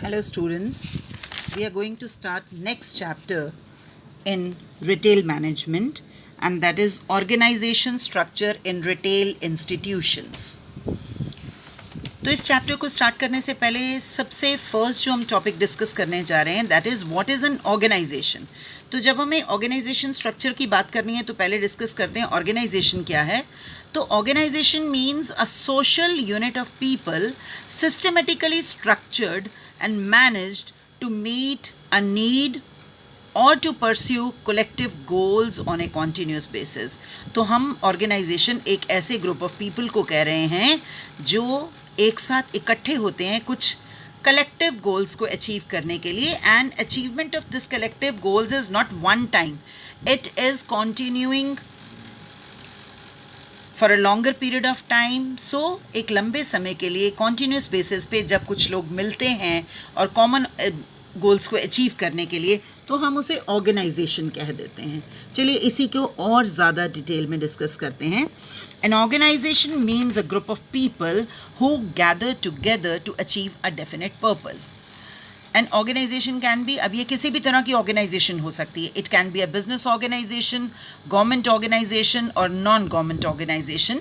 Hello students, we are going to start next chapter in retail management, and that is organization structure in retail institutions. तो इस chapter को start करने से पहले सबसे first जो हम टॉपिक डिस्कस करने जा रहे हैं that is what is an organisation. तो जब हमें ऑर्गेनाइजेशन स्ट्रक्चर की बात करनी है तो पहले डिस्कस करते हैं ऑर्गेनाइजेशन क्या है. तो organisation means a social unit of people systematically structured and managed to meet a need or to pursue collective goals on a continuous basis. तो हम organization एक ऐसे group of people को कह रहे हैं जो एक साथ इकट्ठे होते हैं कुछ collective goals को achieve करने के लिए, and achievement of this collective goals is not one time, it is continuing for a longer period of time. So एक लंबे समय के लिए कॉन्टीन्यूस बेसिस पे जब कुछ लोग मिलते हैं और कॉमन गोल्स को अचीव करने के लिए तो हम उसे ऑर्गेनाइजेशन कह देते हैं. चलिए इसी को और ज़्यादा डिटेल में डिस्कस करते हैं. An organisation means a group of people who gather together to achieve a definite purpose. An organisation can be, अब ये किसी भी तरह की ऑर्गेनाइजेशन हो सकती है. It can be a business organisation, government organisation और नॉन गवर्नमेंट ऑर्गेनाइजेशन.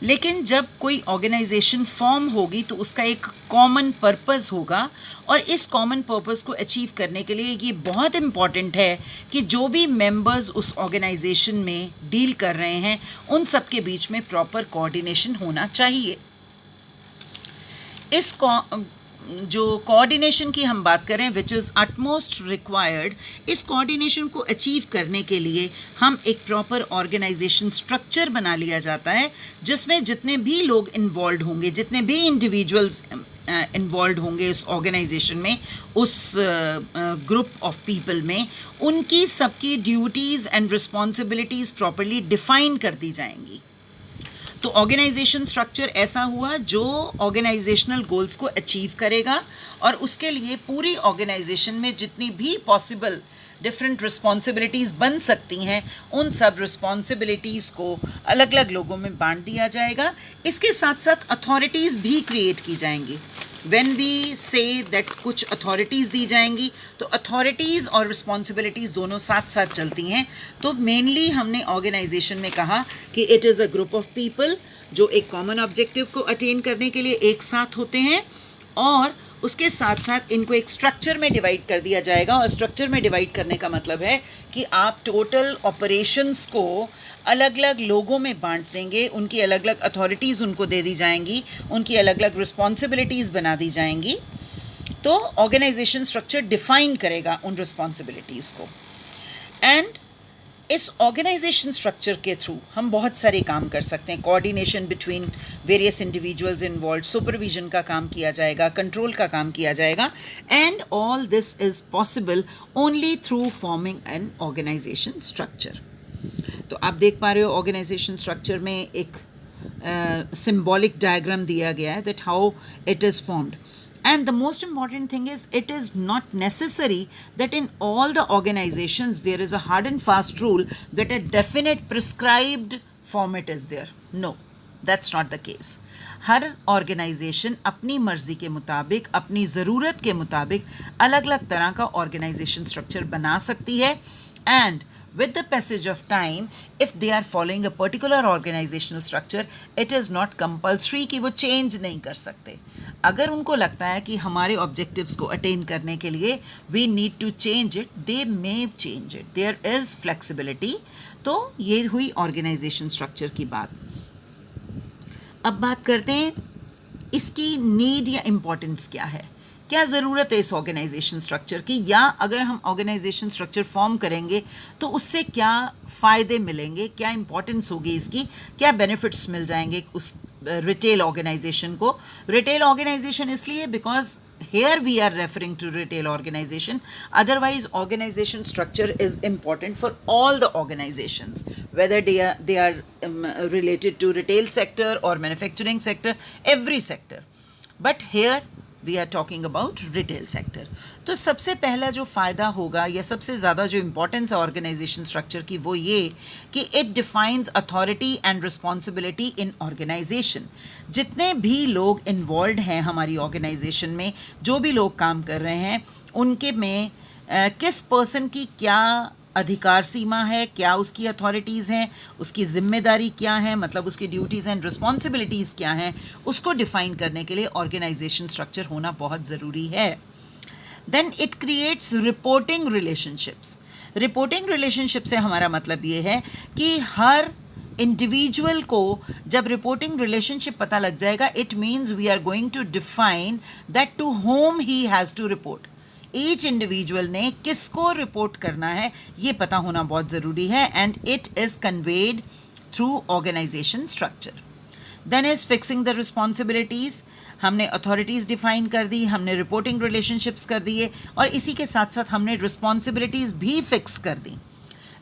लेकिन जब कोई ऑर्गेनाइजेशन फॉर्म होगी तो उसका एक कॉमन पर्पस होगा, और इस कॉमन पर्पस को अचीव करने के लिए ये बहुत इम्पॉर्टेंट है कि जो भी मेंबर्स उस ऑर्गेनाइजेशन में डील कर रहे हैं उन सब के बीच में प्रॉपर कोऑर्डिनेशन होना चाहिए. इस जो कोऑर्डिनेशन की हम बात करें विच इज़ अटमोस्ट रिक्वायर्ड, इस कोऑर्डिनेशन को अचीव करने के लिए हम एक प्रॉपर ऑर्गेनाइजेशन स्ट्रक्चर बना लिया जाता है जिसमें जितने भी लोग इन्वॉल्व होंगे, जितने भी इंडिविजुअल्स इन्वॉल्व होंगे उस ऑर्गेनाइजेशन में, उस ग्रुप ऑफ पीपल में, उनकी सबकी duties and responsibilities properly define कर दी जाएंगी. तो ऑर्गेनाइजेशन स्ट्रक्चर ऐसा हुआ जो ऑर्गेनाइजेशनल गोल्स को अचीव करेगा, और उसके लिए पूरी ऑर्गेनाइजेशन में जितनी भी पॉसिबल डिफरेंट रिस्पॉन्सिबिलिटीज़ बन सकती हैं उन सब रिस्पॉन्सिबिलिटीज़ को अलग अलग लोगों में बांट दिया जाएगा. इसके साथ साथ अथॉरिटीज़ भी क्रिएट की जाएंगी. व्हेन वी से दैट कुछ अथॉरिटीज़ दी जाएंगी तो अथॉरिटीज़ और रिस्पॉन्सिबिलिटीज़ दोनों साथ साथ चलती हैं. तो मेनली हमने ऑर्गेनाइजेशन में कहा कि it is a group of people जो एक कॉमन ऑब्जेक्टिव को अटेन करने के लिए एक साथ होते हैं, और उसके साथ साथ इनको एक स्ट्रक्चर में डिवाइड कर दिया जाएगा. और स्ट्रक्चर में डिवाइड करने का मतलब है कि आप टोटल ऑपरेशंस को अलग अलग लोगों में बांट देंगे, उनकी अलग अलग अथॉरिटीज़ उनको दे दी जाएंगी, उनकी अलग अलग रिस्पॉन्सिबिलिटीज़ बना दी जाएंगी. तो ऑर्गेनाइजेशन स्ट्रक्चर डिफाइन करेगा उन रिस्पॉन्सिबिलिटीज़ को. एंड इस ऑर्गेनाइजेशन स्ट्रक्चर के थ्रू हम बहुत सारे काम कर सकते हैं. Coordination between various individuals involve, supervision का काम किया जाएगा, कंट्रोल का काम किया जाएगा, and all this is possible only through forming an organisation structure. तो आप देख पा रहे हो ऑर्गेनाइजेशन स्ट्रक्चर में एक सिंबॉलिक डायग्राम दिया गया है that how it is formed. And the most important thing is it is not necessary that in all the organizations there is a hard and fast rule that a definite prescribed format is there. No, that's not the case. हर organisation अपनी मर्जी के मुताबिक, अपनी ज़रूरत के मुताबिक अलग अलग तरह का ऑर्गेनाइजेशन स्ट्रक्चर बना सकती है. And with the passage of time, if they are following a particular organizational structure, it is not compulsory कि वो change नहीं कर सकते. अगर उनको लगता है कि हमारे objectives को attain करने के लिए we need to change it, they may change it. There is flexibility. तो ये हुई organization structure की बात. अब बात करते हैं इसकी need या importance क्या है, क्या ज़रूरत है इस ऑर्गेनाइजेशन स्ट्रक्चर की, या अगर हम ऑर्गेनाइजेशन स्ट्रक्चर फॉर्म करेंगे तो उससे क्या फ़ायदे मिलेंगे, क्या इंपॉर्टेंस होगी इसकी, क्या बेनिफिट्स मिल जाएंगे उस रिटेल ऑर्गेनाइजेशन को. रिटेल ऑर्गेनाइजेशन इसलिए because here we are referring to retail organization, otherwise organization structure is important for all the organizations whether they are related to retail sector or manufacturing sector, every sector. But here we are talking about retail sector. तो सबसे पहला जो फ़ायदा होगा या सबसे ज़्यादा जो इम्पोर्टेंस है ऑर्गेनाइजेशन स्ट्रक्चर की वो ये कि it defines authority and responsibility in organisation. जितने भी लोग इन्वॉल्व हैं हमारी ऑर्गेनाइजेशन में, जो भी लोग काम कर रहे हैं, उनके में किस पर्सन की क्या अधिकार सीमा है, क्या उसकी अथॉरिटीज़ हैं, उसकी जिम्मेदारी क्या है, मतलब उसकी ड्यूटीज़ एंड रिस्पॉन्सिबिलिटीज़ क्या हैं, उसको डिफ़ाइन करने के लिए ऑर्गेनाइजेशन स्ट्रक्चर होना बहुत ज़रूरी है। Then it creates reporting relationships. Reporting relationship से हमारा मतलब ये है कि हर इंडिविजुअल को जब रिपोर्टिंग रिलेशनशिप पता लग जाएगा, it means we are going to define that to whom he has to report. Each individual ने किसको रिपोर्ट करना है ये पता होना बहुत ज़रूरी है, and it is conveyed through organisation structure. Then is fixing the responsibilities. हमने अथॉरिटीज़ डिफाइन कर दी, हमने रिपोर्टिंग रिलेशनशिप्स कर दिए, और इसी के साथ साथ हमने रिस्पॉन्सिबिलिटीज़ भी फिक्स कर दी।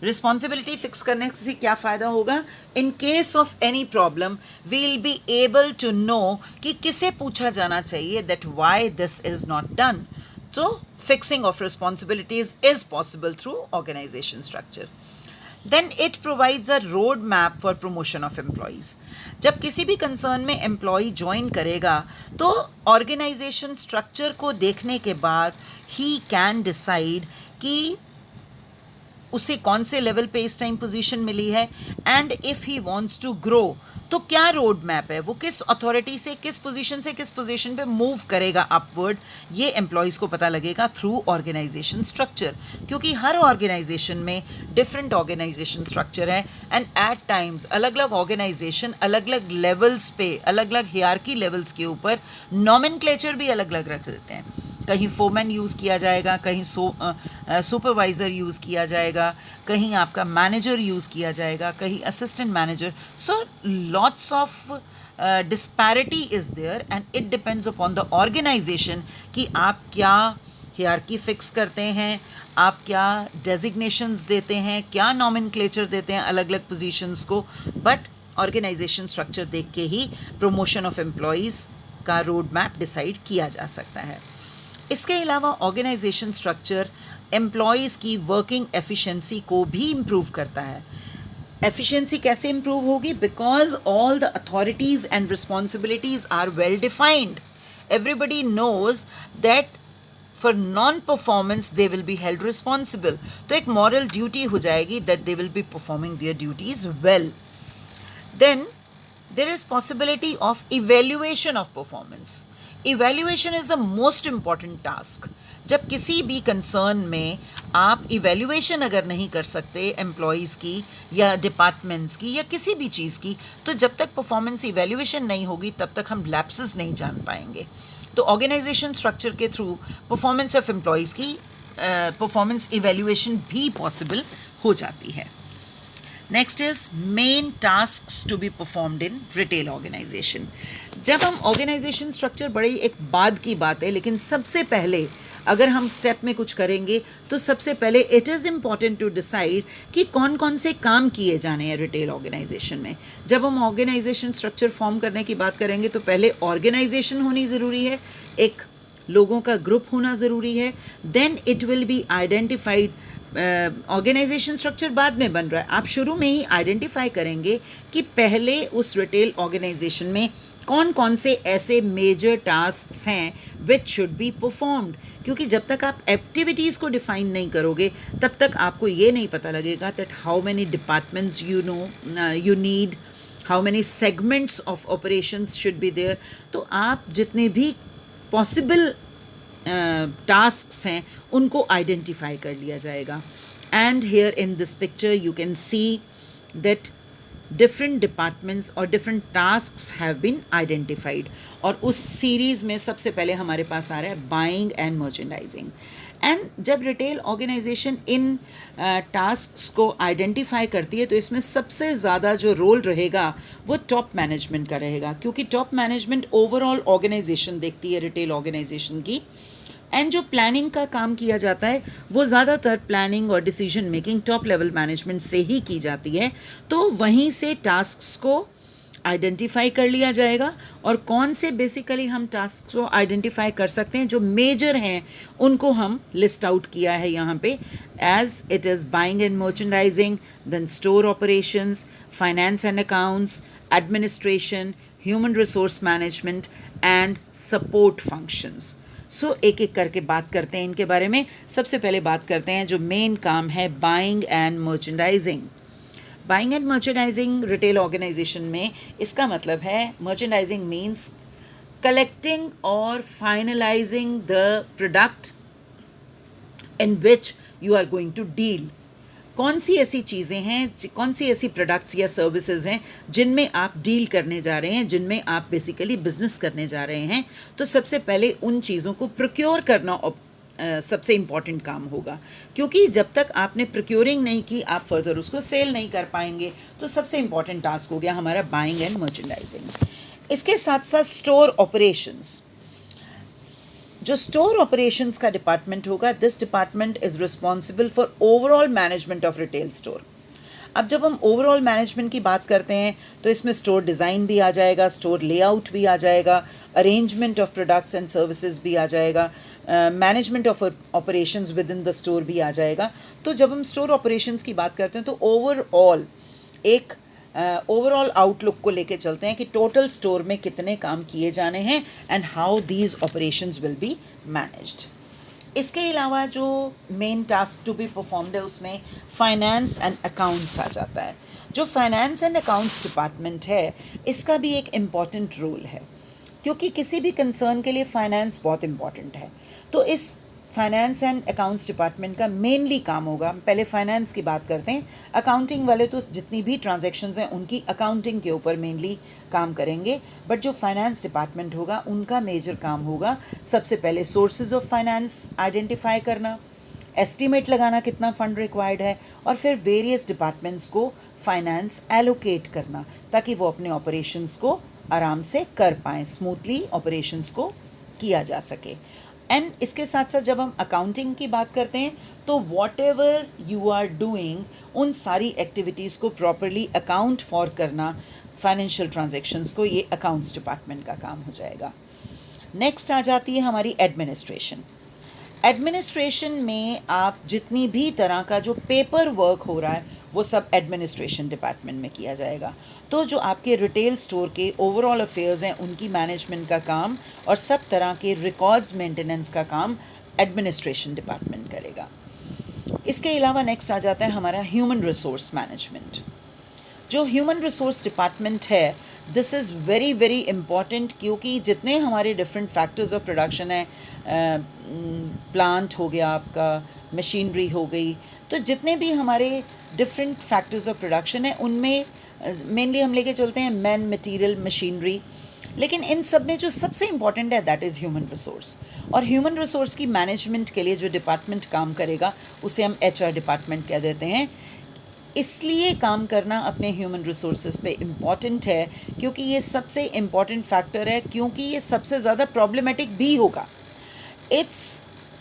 रिस्पॉन्सिबिलिटी फिक्स करने से क्या फ़ायदा होगा? In case of any problem we will be able to know कि किसे पूछा जाना चाहिए that why this is not done. So fixing of responsibilities is possible through organization structure. Then it provides a roadmap for promotion of employees. जब किसी भी concern में employ join करेगा तो ऑर्गेनाइजेशन स्ट्रक्चर को देखने के बाद ही कैन डिसाइड कि उसे कौन से लेवल पे इस टाइम पोजीशन मिली है, and if he wants to grow तो क्या रोड मैप है, वो किस अथॉरिटी से किस पोजीशन से किस पोजीशन पे मूव करेगा अपवर्ड, ये एम्प्लॉयज़ को पता लगेगा थ्रू ऑर्गेनाइजेशन स्ट्रक्चर। क्योंकि हर ऑर्गेनाइजेशन में डिफरेंट ऑर्गेनाइजेशन स्ट्रक्चर है, एंड एट टाइम्स अलग अलग ऑर्गेनाइजेशन अलग अलग लेवल्स पे, अलग अलग हियरार्की लेवल्स के ऊपर नॉमेनक्लेचर भी अलग अलग रख देते हैं। कहीं फोरमैन यूज़ किया जाएगा, कहीं सुपरवाइज़र यूज़ किया जाएगा, कहीं आपका मैनेजर यूज़ किया जाएगा, कहीं assistant manager. So lots of disparity is there, and it depends upon the organisation कि आप क्या हियरार्की फिक्स करते हैं, आप क्या डेजिग्नेशंस देते हैं, क्या नॉमेनक्लेचर देते हैं अलग अलग पोजीशंस को। बट ऑर्गेनाइजेशन स्ट्रक्चर देख के ही प्रमोशन ऑफ एम्प्लॉयज़ का रोड मैप डिसाइड किया जा सकता है। इसके अलावा ऑर्गेनाइजेशन स्ट्रक्चर एम्प्लॉयज़ की वर्किंग एफिशिएंसी को भी इम्प्रूव करता है। एफिशिएंसी कैसे इम्प्रूव होगी? Because all the authorities and responsibilities are well defined. Everybody knows that for non performance they will be held responsible. तो एक मॉरल ड्यूटी हो जाएगी that they will be performing their duties well. Then there is possibility of evaluation of performance. Evaluation is the most important task. जब किसी भी concern में आप evaluation अगर नहीं कर सकते एम्प्लॉयज़ की या डिपार्टमेंट्स की या किसी भी चीज़ की, तो जब तक परफॉर्मेंस इवेल्युएशन नहीं होगी तब तक हम लैप्सेस नहीं जान पाएंगे। तो ऑर्गेनाइजेशन स्ट्रक्चर के थ्रू परफॉर्मेंस ऑफ एम्प्लॉयज़ की परफॉर्मेंस इवेल्युएशन भी पॉसिबल हो जाती है। Next is main tasks to be performed in retail organisation. जब हम ऑर्गेनाइजेशन स्ट्रक्चर बड़ी एक बाद की बात है, लेकिन सबसे पहले अगर हम स्टेप में कुछ करेंगे तो सबसे पहले it is important to decide कि कौन कौन से काम किए जाने हैं रिटेल ऑर्गेनाइजेशन में। जब हम ऑर्गेनाइजेशन स्ट्रक्चर फॉर्म करने की बात करेंगे तो पहले ऑर्गेनाइजेशन होनी ज़रूरी है, एक लोगों का ग्रुप होना ज़रूरी है, then it will be identified. Organisation structure बाद में बन रहा है, आप शुरू में ही आइडेंटिफाई करेंगे कि पहले उस रिटेल ऑर्गेनाइजेशन में कौन कौन से ऐसे मेजर टास्क्स हैं विच शुड बी परफॉर्म्ड। क्योंकि जब तक आप एक्टिविटीज़ को डिफाइन नहीं करोगे तब तक आपको ये नहीं पता लगेगा that how many departments you need, how many segments of operations should be there. तो आप जितने भी पॉसिबल टास्क्स हैं उनको आइडेंटिफाई कर लिया जाएगा। And here in this picture you can see that different departments और different tasks have been identified. और उस सीरीज़ में सबसे पहले हमारे पास आ रहा है बाइंग एंड मर्चेंडाइजिंग। एंड जब रिटेल ऑर्गेनाइजेशन इन टास्क्स को आइडेंटिफाई करती है तो इसमें सबसे ज़्यादा जो रोल रहेगा वो टॉप मैनेजमेंट का रहेगा, क्योंकि टॉप मैनेजमेंट ओवरऑल ऑर्गेनाइजेशन देखती है रिटेल ऑर्गेनाइजेशन की। एंड जो प्लानिंग का काम किया जाता है वो ज़्यादातर प्लानिंग और decision making top level management से ही की जाती है। तो वहीं से टास्क्स को आइडेंटिफाई कर लिया जाएगा और कौन से बेसिकली हम टास्क को आइडेंटिफाई कर सकते हैं जो मेजर हैं उनको हम लिस्ट आउट किया है यहाँ पे, as it is buying and merchandising, then store operations, finance and accounts, administration, human resource management and support functions. So एक एक करके बात करते हैं इनके बारे में। सबसे पहले बात करते हैं जो मेन काम है buying and merchandising. Buying and merchandising retail organisation में इसका मतलब है मर्चेंडाइजिंग मीन्स कलेक्टिंग और finalising the product in which you are going to deal. कौन सी ऐसी चीज़ें हैं, कौन सी ऐसी प्रोडक्ट्स या सर्विसेज हैं जिनमें आप डील करने जा रहे हैं, जिनमें आप बेसिकली बिजनेस करने जा रहे हैं। तो सबसे पहले उन चीज़ों को प्रोक्योर करना सबसे इम्पॉर्टेंट काम होगा, क्योंकि जब तक आपने प्रोक्योरिंग नहीं की आप फर्दर उसको सेल नहीं कर पाएंगे। तो सबसे इम्पॉर्टेंट टास्क हो गया हमारा बाइंग एंड मर्चेंडाइजिंग। इसके साथ साथ स्टोर ऑपरेशंस। जो स्टोर ऑपरेशंस का डिपार्टमेंट होगा, this department is responsible for overall management of retail store. अब जब हम ओवरऑल मैनेजमेंट की बात करते हैं तो इसमें स्टोर डिज़ाइन भी आ जाएगा, स्टोर लेआउट भी आ जाएगा, arrangement of products and services भी आ जाएगा, management of operations with in the store भी आ जाएगा। तो जब हम स्टोर ऑपरेशंस की बात करते हैं तो ओवरऑल एक ओवरऑल आउटलुक को लेके चलते हैं कि टोटल स्टोर में कितने काम किए जाने हैं and how these operations will be managed. इसके अलावा जो main task to be performed है उसमें फाइनेंस एंड अकाउंट्स आ जाता है। जो फाइनेंस एंड अकाउंट्स डिपार्टमेंट है इसका भी एक इम्पॉर्टेंट रोल है, क्योंकि किसी भी कंसर्न के लिए फाइनेंस बहुत इम्पॉर्टेंट है। तो इस फाइनेंस एंड अकाउंट्स डिपार्टमेंट का मेनली काम होगा, पहले फाइनेंस की बात करते हैं। अकाउंटिंग वाले तो जितनी भी ट्रांजैक्शंस हैं उनकी अकाउंटिंग के ऊपर मेनली काम करेंगे, बट जो फाइनेंस डिपार्टमेंट होगा उनका मेजर काम होगा सबसे पहले सोर्सेज ऑफ फाइनेंस आइडेंटिफाई करना, एस्टीमेट लगाना कितना फ़ंड रिक्वायर्ड है, और फिर वेरियस डिपार्टमेंट्स को फाइनेंस एलोकेट करना ताकि वो अपने ऑपरेशंस को आराम से कर पाएँ, स्मूथली ऑपरेशंस को किया जा सके। एंड इसके साथ साथ जब हम अकाउंटिंग की बात करते हैं तो whatever you are doing उन सारी एक्टिविटीज़ को प्रॉपरली अकाउंट फॉर करना, फाइनेंशियल ट्रांजैक्शंस को, ये अकाउंट्स डिपार्टमेंट का काम हो जाएगा। नेक्स्ट आ जाती है हमारी एडमिनिस्ट्रेशन। एडमिनिस्ट्रेशन में आप जितनी भी तरह का जो पेपर वर्क हो रहा है वो सब एडमिनिस्ट्रेशन डिपार्टमेंट में किया जाएगा। तो जो आपके रिटेल स्टोर के ओवरऑल अफेयर्स हैं उनकी मैनेजमेंट का काम और सब तरह के रिकॉर्ड्स मेंटेनेंस का काम एडमिनिस्ट्रेशन डिपार्टमेंट करेगा। इसके अलावा नेक्स्ट आ जाता है हमारा ह्यूमन रिसोर्स मैनेजमेंट। जो ह्यूमन रिसोर्स डिपार्टमेंट है this is very very important, क्योंकि जितने हमारे डिफरेंट फैक्टर्स ऑफ प्रोडक्शन है, प्लांट हो गया आपका, मशीनरी हो गई, तो जितने भी हमारे डिफरेंट फैक्टर्स ऑफ प्रोडक्शन है उनमें मेनली हम लेके चलते हैं मैन, मटेरियल, मशीनरी, लेकिन इन सब में जो सबसे इम्पॉर्टेंट है दैट इज़ ह्यूमन रिसोर्स। और ह्यूमन रिसोर्स की मैनेजमेंट के लिए जो डिपार्टमेंट काम करेगा उसे हम HR डिपार्टमेंट कह देते हैं। इसलिए काम करना अपने ह्यूमन रिसोर्सेज पे इम्पॉर्टेंट है क्योंकि ये सबसे इम्पॉर्टेंट फैक्टर है, क्योंकि ये सबसे ज़्यादा प्रॉब्लमेटिक भी होगा। It's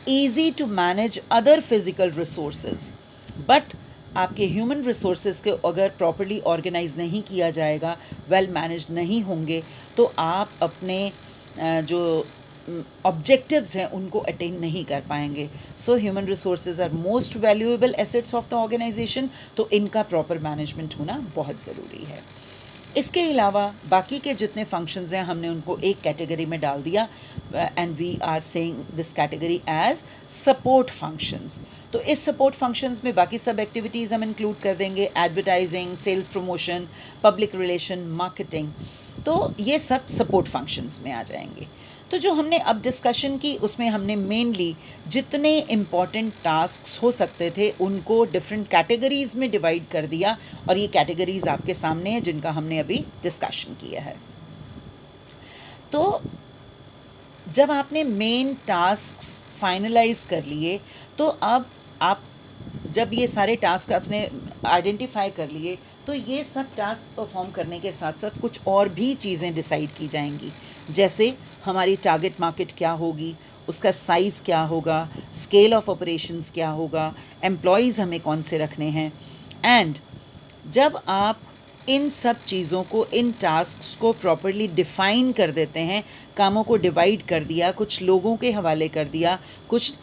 easy to manage other physical resources, but आपके ह्यूमन रिसोर्सेज को अगर प्रॉपरली ऑर्गेनाइज नहीं किया जाएगा, वेल मैनेज नहीं होंगे, तो आप अपने जो ऑब्जेक्टिव्स हैं उनको अटेन नहीं कर पाएंगे। So human resources are most valuable assets of the organisation, तो इनका प्रॉपर मैनेजमेंट होना बहुत ज़रूरी है। इसके अलावा बाकी के जितने फंक्शंस हैं हमने उनको एक कैटेगरी में डाल दिया, and we are saying this category as support functions. तो इस सपोर्ट फंक्शंस में बाकी सब एक्टिविटीज़ हम इंक्लूड कर देंगे, advertising, sales promotion, public relation, marketing, तो ये सब सपोर्ट फंक्शंस में आ जाएंगे। तो जो हमने अब डिस्कशन की उसमें हमने मेनली जितने इम्पॉर्टेंट टास्क्स हो सकते थे उनको डिफरेंट कैटेगरीज़ में डिवाइड कर दिया, और ये कैटेगरीज़ आपके सामने हैं जिनका हमने अभी डिस्कशन किया है। तो जब आपने मेन टास्क्स फाइनलाइज कर लिए, तो अब आप जब ये सारे टास्क आपने आइडेंटिफाई कर लिए तो ये सब टास्क परफॉर्म करने के साथ साथ कुछ और भी चीज़ें डिसाइड की जाएंगी, जैसे हमारी टारगेट मार्केट क्या होगी, उसका साइज़ क्या होगा, स्केल ऑफ ऑपरेशंस क्या होगा, एम्प्लॉयज़ हमें कौन से रखने हैं। एंड जब आप इन सब चीज़ों को, इन टास्क्स को प्रॉपरली डिफ़ाइन कर देते हैं, कामों को डिवाइड कर दिया, कुछ लोगों के हवाले कर दिया, कुछ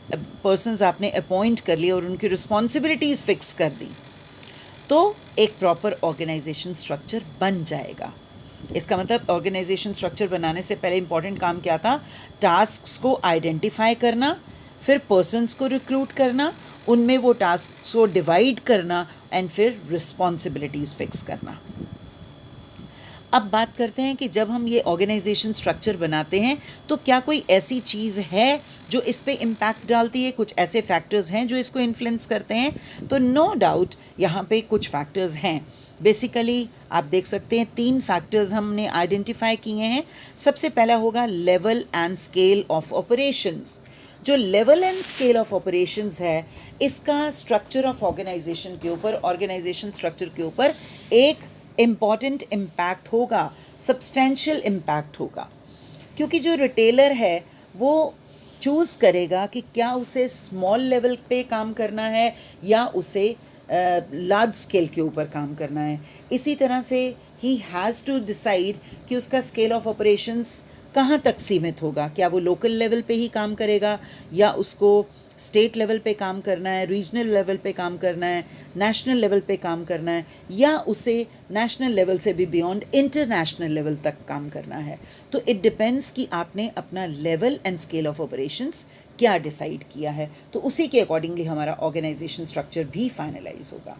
पर्सन्स आपने अपॉइंट कर लिए और उनकी रिस्पॉन्सिबिलिटीज़ फिक्स कर दी, तो एक प्रॉपर ऑर्गेनाइजेशन स्ट्रक्चर बन जाएगा। इसका मतलब ऑर्गेनाइजेशन स्ट्रक्चर बनाने से पहले इंपॉर्टेंट काम क्या था? टास्क्स को आइडेंटिफाई करना, फिर पर्सन्स को रिक्रूट करना, उनमें वो टास्क को डिवाइड करना एंड फिर रिस्पॉन्सिबिलिटीज़ फिक्स करना। अब बात करते हैं कि जब हम ये ऑर्गेनाइजेशन स्ट्रक्चर बनाते हैं तो क्या कोई ऐसी चीज़ है जो इस पे इम्पैक्ट डालती है, कुछ ऐसे फैक्टर्स हैं जो इसको इन्फ्लुएंस करते हैं? तो नो डाउट यहाँ पे कुछ फैक्टर्स हैं। बेसिकली आप देख सकते हैं 3 फैक्टर्स हमने आइडेंटिफाई किए हैं। सबसे पहला होगा level and scale of operations. जो level and scale of operations है, इसका स्ट्रक्चर ऑफ ऑर्गेनाइजेशन के ऊपर, ऑर्गेनाइजेशन स्ट्रक्चर के ऊपर एक इम्पॉर्टेंट इम्पैक्ट होगा, सब्सटेंशियल इम्पैक्ट होगा। क्योंकि जो रिटेलर है वो चूज़ करेगा कि क्या उसे स्मॉल लेवल पे काम करना है या उसे लार्ज स्केल के ऊपर काम करना है। इसी तरह से ही हैज़ टू डिसाइड कि उसका स्केल ऑफ ऑपरेशंस कहाँ तक सीमित होगा। क्या वो लोकल लेवल पे ही काम करेगा या उसको स्टेट लेवल पे काम करना है, रीजनल लेवल पे काम करना है, नेशनल लेवल पे काम करना है, या उसे नेशनल लेवल से भी बियॉन्ड इंटरनेशनल लेवल तक काम करना है। तो इट डिपेंड्स कि आपने अपना level and scale of operations क्या डिसाइड किया है, तो उसी के अकॉर्डिंगली हमारा ऑर्गेनाइजेशन स्ट्रक्चर भी फाइनलाइज होगा।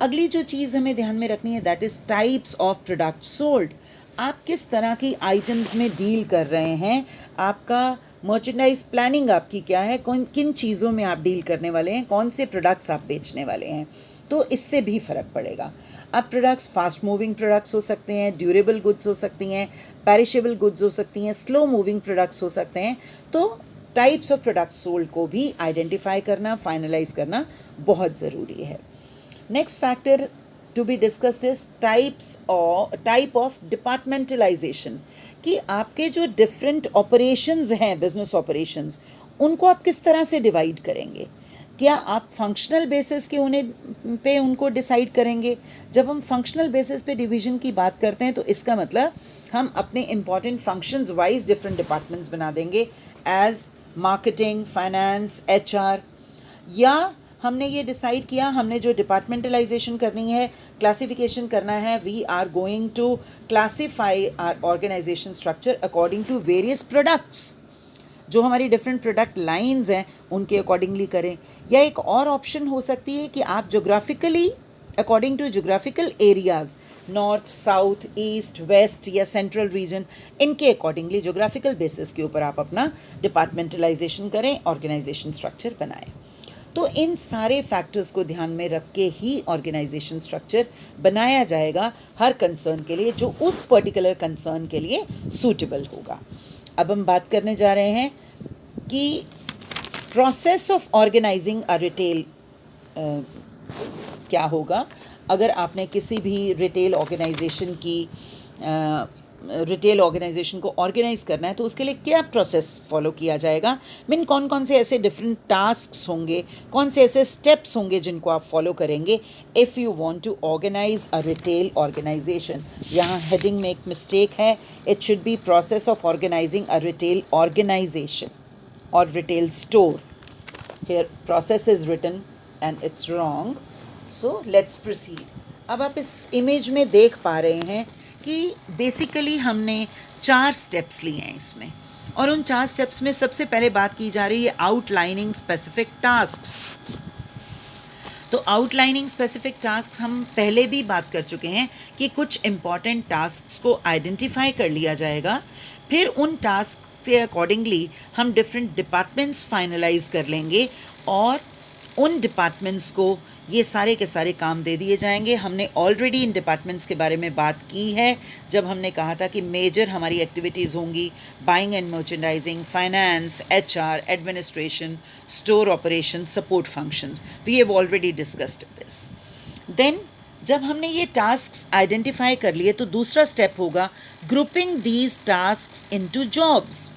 अगली जो चीज़ हमें ध्यान में रखनी है that is types of product sold. आप किस तरह की आइटम्स में डील कर रहे हैं, आपका मर्चेंडाइज प्लानिंग आपकी क्या है, कौन किन चीज़ों में आप डील करने वाले हैं, कौन से प्रोडक्ट्स आप बेचने वाले हैं, तो इससे भी फ़र्क पड़ेगा। अब प्रोडक्ट्स फास्ट मूविंग प्रोडक्ट्स हो सकते हैं, ड्यूरेबल गुड्स हो सकती हैं, पेरिशेबल गुड्स हो सकती हैं, स्लो मूविंग प्रोडक्ट्स हो सकते हैं। तो टाइप्स ऑफ प्रोडक्ट्स सोल्ड को भी आइडेंटिफाई करना, फाइनलाइज करना बहुत ज़रूरी है। Next factor to be discussed is type of departmentalisation, कि आपके जो डिफरेंट ऑपरेशंस हैं, बिजनेस ऑपरेशंस, उनको आप किस तरह से डिवाइड करेंगे। क्या आप फंक्शनल बेसिस के उनको डिसाइड करेंगे? जब हम फंक्शनल बेसिस पे डिवीजन की बात करते हैं तो इसका मतलब हम अपने important functions wise different departments बना देंगे, एज मार्केटिंग, फाइनेंस, HR, या हमने ये डिसाइड किया, हमने जो डिपार्टमेंटलाइजेशन करनी है, क्लासिफिकेशन करना है, we are going to classify our organisation structure according to various products. जो हमारी डिफरेंट प्रोडक्ट लाइंस हैं उनके अकॉर्डिंगली करें। या एक और ऑप्शन हो सकती है कि आप geographically, according to geographical areas, north, south, east, west या सेंट्रल रीजन, इनके अकॉर्डिंगली जोग्राफिकल बेसिस के ऊपर आप अपना डिपार्टमेंटलाइजेशन करें, ऑर्गेनाइजेशन स्ट्रक्चर बनाएं। तो इन सारे फैक्टर्स को ध्यान में रख के ही ऑर्गेनाइजेशन स्ट्रक्चर बनाया जाएगा हर कंसर्न के लिए, जो उस पर्टिकुलर कंसर्न के लिए सूटेबल होगा। अब हम बात करने जा रहे हैं कि process of organising a retail क्या होगा। अगर आपने किसी भी रिटेल ऑर्गेनाइजेशन को ऑर्गेनाइज करना है तो उसके लिए क्या प्रोसेस फॉलो किया जाएगा, मीन कौन कौन से ऐसे डिफरेंट टास्क्स होंगे, कौन से ऐसे स्टेप्स होंगे जिनको आप फॉलो करेंगे if you want to organise a retail organisation. यहाँ हेडिंग में एक मिस्टेक है, it should be process of organising a retail organisation और retail store. Here process is written and it's wrong, so let's proceed. अब आप इस image में देख पा रहे हैं कि बेसिकली हमने 4 स्टेप्स लिए हैं इसमें, और उन 4 स्टेप्स में सबसे पहले बात की जा रही है आउटलाइनिंग स्पेसिफिक टास्क्स। तो आउटलाइनिंग स्पेसिफिक टास्क्स हम पहले भी बात कर चुके हैं कि कुछ इम्पॉर्टेंट टास्क्स को आइडेंटिफाई कर लिया जाएगा, फिर उन टास्क के अकॉर्डिंगली हम डिफरेंट डिपार्टमेंट्स फाइनलाइज कर लेंगे और उन डिपार्टमेंट्स को ये सारे के सारे काम दे दिए जाएंगे। हमने ऑलरेडी इन डिपार्टमेंट्स के बारे में बात की है जब हमने कहा था कि मेजर हमारी एक्टिविटीज़ होंगी buying and merchandising, finance, HR, administration, store operation, support functions. We have already discussed this. Then जब हमने ये टास्क्स आइडेंटिफाई कर लिए तो दूसरा स्टेप होगा grouping these tasks into jobs.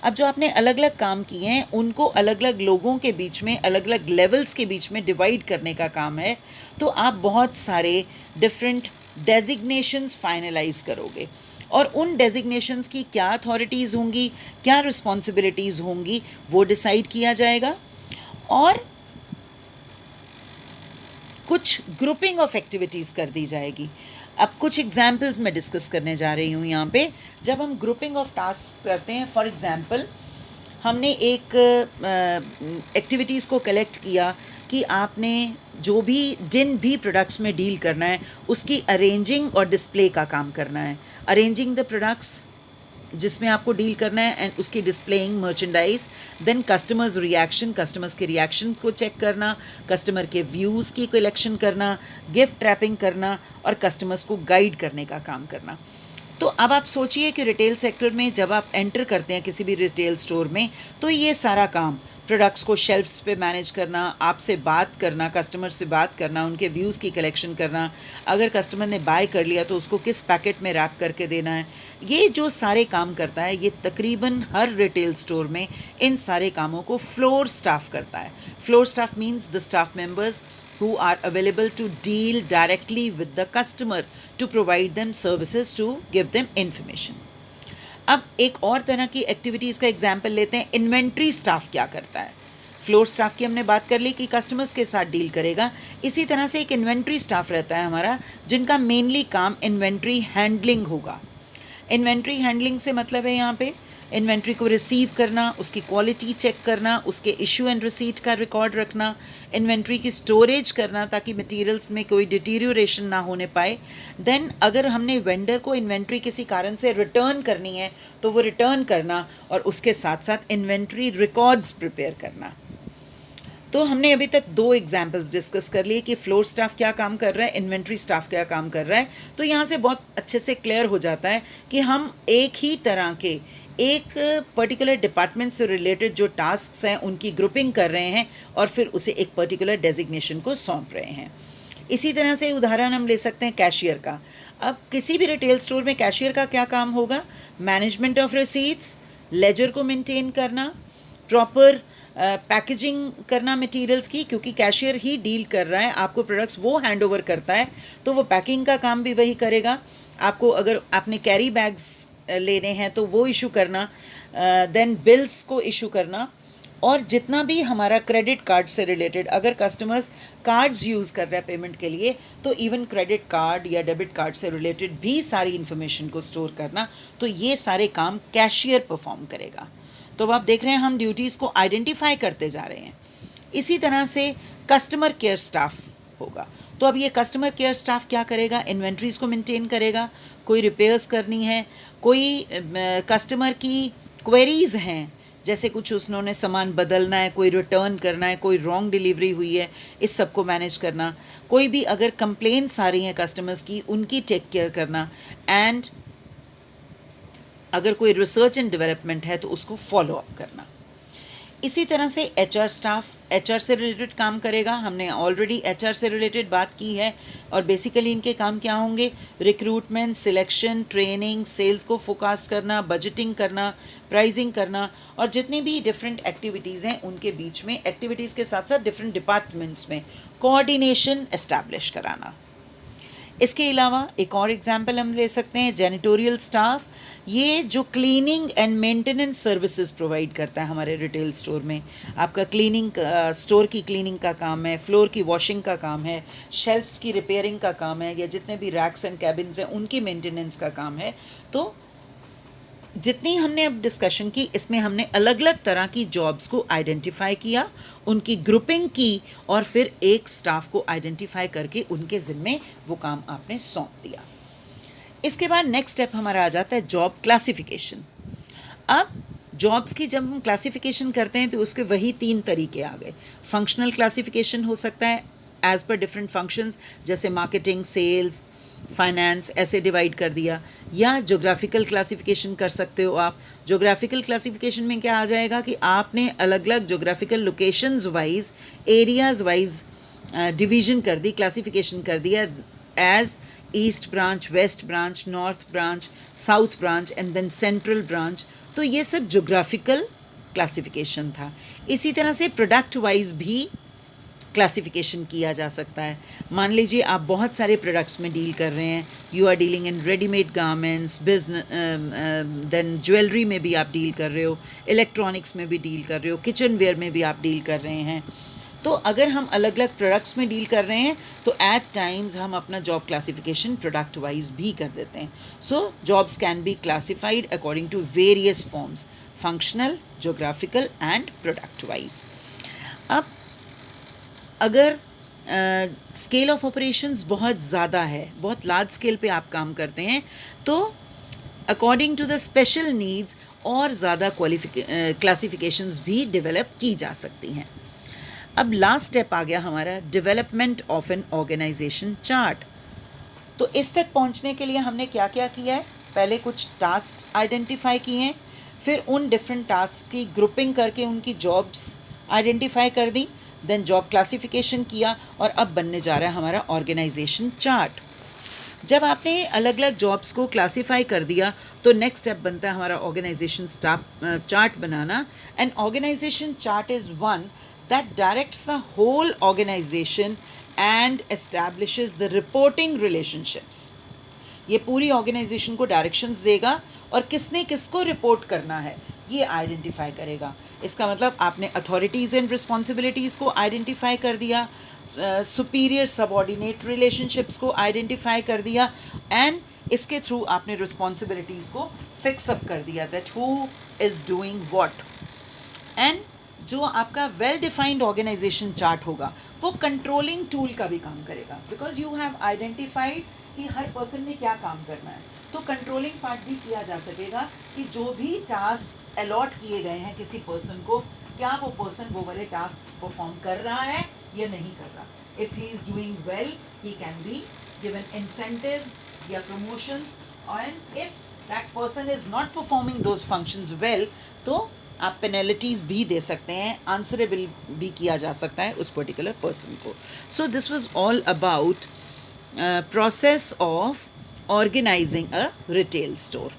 अब जो आपने अलग अलग काम किए हैं उनको अलग अलग लोगों के बीच में, अलग अलग लेवल्स के बीच में डिवाइड करने का काम है। तो आप बहुत सारे डिफरेंट डेजिग्नेशंस फाइनलाइज करोगे, और उन डेजिग्नेशंस की क्या अथॉरिटीज़ होंगी, क्या रिस्पॉन्सिबिलिटीज़ होंगी, वो डिसाइड किया जाएगा। और कुछ ग्रुपिंग ऑफ एक्टिविटीज़ कर दी जाएगी। अब कुछ एग्जाम्पल्स मैं डिस्कस करने जा रही हूँ यहाँ पे। जब हम ग्रुपिंग ऑफ टास्क करते हैं, फॉर एग्जाम्पल हमने एक एक्टिविटीज़ को कलेक्ट किया कि आपने जो भी जिन भी प्रोडक्ट्स में डील करना है उसकी अरेंजिंग और डिस्प्ले का काम करना है। अरेंजिंग द प्रोडक्ट्स जिसमें आपको डील करना है एंड उसकी displaying merchandise, then customers reaction, customers के रिएक्शन को चेक करना, कस्टमर के व्यूज़ की कलेक्शन करना, गिफ्ट रैपिंग करना और कस्टमर्स को गाइड करने का काम करना। तो अब आप सोचिए कि रिटेल सेक्टर में जब आप एंटर करते हैं किसी भी रिटेल स्टोर में, तो ये सारा काम प्रोडक्ट्स को शेल्फ्स पे मैनेज करना, आपसे बात करना, कस्टमर से बात करना, उनके व्यूज़ की कलेक्शन करना, अगर कस्टमर ने बाय कर लिया तो उसको किस पैकेट में रैप करके देना है, ये जो सारे काम करता है, ये तकरीबन हर रिटेल स्टोर में इन सारे कामों को फ्लोर स्टाफ करता है। Floor staff means the staff members who are available to deal directly with the customer to provide them services to give them information. अब एक और तरह की एक्टिविटीज़ का एग्जाम्पल लेते हैं। इन्वेंट्री स्टाफ क्या करता है? फ्लोर स्टाफ की हमने बात कर ली कि कस्टमर्स के साथ डील करेगा। इसी तरह से एक इन्वेंट्री स्टाफ रहता है हमारा, जिनका मेनली काम इन्वेंट्री हैंडलिंग होगा। इन्वेंट्री हैंडलिंग से मतलब है यहाँ पे इन्वेंट्री को रिसीव करना, उसकी क्वालिटी चेक करना, उसके इशू एंड रिसीट का रिकॉर्ड रखना, इन्वेंट्री की स्टोरेज करना ताकि मटेरियल्स में कोई डिटीरियोरेशन ना होने पाए। देन अगर हमने वेंडर को इन्वेंट्री किसी कारण से रिटर्न करनी है तो वो रिटर्न करना, और उसके साथ साथ इन्वेंट्री रिकॉर्ड्स प्रिपेयर करना। तो हमने अभी तक 2 एग्जाम्पल्स डिस्कस कर लिए कि फ्लोर स्टाफ क्या काम कर रहा है, इन्वेंट्री स्टाफ क्या काम कर रहा है। तो यहाँ से बहुत अच्छे से क्लियर हो जाता है कि हम एक ही तरह के एक पर्टिकुलर डिपार्टमेंट से रिलेटेड जो टास्क्स हैं उनकी ग्रुपिंग कर रहे हैं और फिर उसे एक पर्टिकुलर डेजिग्नेशन को सौंप रहे हैं। इसी तरह से उदाहरण हम ले सकते हैं कैशियर का। अब किसी भी रिटेल स्टोर में कैशियर का क्या काम होगा? मैनेजमेंट ऑफ रिसीट्स, लेजर को मेंटेन करना, प्रॉपर पैकेजिंग करना मटेरियल्स की, क्योंकि कैशियर ही डील कर रहा है, आपको प्रोडक्ट्स वो हैंड ओवर करता है तो वो पैकिंग का काम भी वही करेगा। आपको अगर आपने कैरी बैग्स लेने हैं तो वो इशू करना, देन बिल्स को इशू करना, और जितना भी हमारा क्रेडिट कार्ड से रिलेटेड, अगर कस्टमर्स कार्ड्स यूज़ कर रहे हैं पेमेंट के लिए तो इवन क्रेडिट कार्ड या डेबिट कार्ड से रिलेटेड भी सारी इन्फॉर्मेशन को स्टोर करना, तो ये सारे काम कैशियर परफॉर्म करेगा। तो अब आप देख रहे हैं हम ड्यूटीज़ को आइडेंटिफाई करते जा रहे हैं। इसी तरह से कस्टमर केयर स्टाफ होगा। तो अब ये कस्टमर केयर स्टाफ क्या करेगा? इन्वेंट्रीज़ को मेंटेन करेगा, कोई रिपेयर्स करनी है, कोई कस्टमर की क्वेरीज़ हैं, जैसे कुछ उन्होंने सामान बदलना है, कोई रिटर्न करना है, कोई रॉन्ग डिलीवरी हुई है, इस सब को मैनेज करना, कोई भी अगर कंप्लेंट्स आ रही हैं कस्टमर्स की उनकी टेक केयर करना, एंड अगर कोई रिसर्च एंड डेवलपमेंट है तो उसको फॉलो अप करना। इसी तरह से एचआर स्टाफ एचआर से रिलेटेड काम करेगा। हमने ऑलरेडी एचआर से रिलेटेड बात की है, और बेसिकली इनके काम क्या होंगे? रिक्रूटमेंट, सिलेक्शन, ट्रेनिंग, सेल्स को फोकास्ट करना, बजटिंग करना, प्राइसिंग करना, और जितनी भी डिफरेंट एक्टिविटीज़ हैं उनके बीच में, एक्टिविटीज़ के साथ साथ डिफरेंट डिपार्टमेंट्स में कोऑर्डिनेशन एस्टैब्लिश कराना। इसके अलावा एक और एग्जाम्पल हम ले सकते हैं जेनिटोरियल स्टाफ। ये जो cleaning and maintenance services provide करता है हमारे रिटेल स्टोर में। आपका क्लीनिंग, स्टोर की क्लीनिंग का काम है, फ्लोर की वॉशिंग का काम है, शेल्फ्स की रिपेयरिंग का काम है, या जितने भी रैक्स एंड कैबिन्स हैं उनकी मेंटेनेंस का काम है। तो जितनी हमने अब डिस्कशन की, इसमें हमने अलग अलग तरह की जॉब्स को आइडेंटिफाई किया, उनकी ग्रुपिंग की, और फिर एक स्टाफ को आइडेंटिफाई करके उनके ज़िम्मे वो काम आपने सौंप दिया। इसके बाद नेक्स्ट स्टेप हमारा आ जाता है जॉब क्लासिफिकेशन। अब जॉब्स की जब हम क्लासिफिकेशन करते हैं तो उसके वही 3 तरीके आ गए। फंक्शनल क्लासिफिकेशन हो सकता है एज पर डिफरेंट फंक्शंस, जैसे मार्केटिंग, सेल्स, फाइनेंस, ऐसे डिवाइड कर दिया, या जोग्राफिकल क्लासिफिकेशन कर सकते हो आप। जोग्राफिकल क्लासिफिकेशन में क्या आ जाएगा कि आपने अलग अलग geographical locations wise, areas wise division कर दी, क्लासिफिकेशन कर दिया as east branch, west branch, north branch, south branch and then central branch. तो ये सब जोग्राफिकल क्लासिफिकेशन था। इसी तरह से प्रोडक्ट वाइज भी क्लासिफिकेशन किया जा सकता है। मान लीजिए आप बहुत सारे प्रोडक्ट्स में डील कर रहे हैं, you are dealing in readymade garments, business, then jewellery में भी आप डील कर रहे हो, इलेक्ट्रॉनिक्स में भी डील कर रहे हो, किचन वेयर में भी आप डील कर रहे हैं। तो अगर हम अलग अलग प्रोडक्ट्स में डील कर रहे हैं तो एट टाइम्स हम अपना जॉब क्लासिफिकेशन प्रोडक्ट वाइज भी कर देते हैं। So jobs can be classified according to various forms, functional, geographical and product wise. अब अगर स्केल ऑफ ऑपरेशंस बहुत ज़्यादा है, बहुत लार्ज स्केल पे आप काम करते हैं, तो according to the special needs और ज़्यादा क्लासिफिकेशंस भी डेवलप की जा सकती हैं। अब लास्ट स्टेप आ गया हमारा development of an organisation chart. तो इस तक पहुंचने के लिए हमने क्या क्या किया है, पहले कुछ टास्क आइडेंटिफाई किए हैं, फिर उन डिफरेंट टास्क की ग्रुपिंग करके उनकी जॉब्स आइडेंटिफाई कर दी, देन जॉब क्लासिफिकेशन किया, और अब बनने जा रहा है हमारा ऑर्गेनाइजेशन चार्ट। जब आपने अलग अलग जॉब्स को क्लासीफाई कर दिया तो नेक्स्ट स्टेप बनता है हमारा ऑर्गेनाइजेशन चार्ट बनाना। And organisation chart is one that directs the whole organization and establishes the reporting relationships. ये पूरी ऑर्गेनाइजेशन को डायरेक्शंस देगा और किसने किसको रिपोर्ट करना है ये आइडेंटिफाई करेगा। इसका मतलब आपने अथॉरिटीज़ एंड रिस्पॉन्सिबिलिटीज़ को आइडेंटिफाई कर दिया, सुपीरियर सबऑर्डिनेट रिलेशनशिप्स को आइडेंटिफाई कर दिया, एंड इसके थ्रू आपने रिस्पॉन्सिबिलिटीज़ को फिक्सअप कर दिया that who is doing what. And जो आपका वेल डिफाइंड ऑर्गेनाइजेशन चार्ट होगा वो कंट्रोलिंग टूल का भी काम करेगा, बिकॉज यू हैव आइडेंटिफाइड कि हर पर्सन ने क्या काम करना है। तो कंट्रोलिंग पार्ट भी किया जा सकेगा कि जो भी टास्क अलॉट किए गए हैं किसी पर्सन को, क्या वो पर्सन वो वाले टास्क परफॉर्म कर रहा है या नहीं कर रहा। If he is doing well he can be given incentives या promotions, and if that person is not performing those functions well तो आप पेनल्टीज़ भी दे सकते हैं, आंसरेबल भी किया जा सकता है उस पर्टिकुलर पर्सन को। So this was all about process of organising a retail store.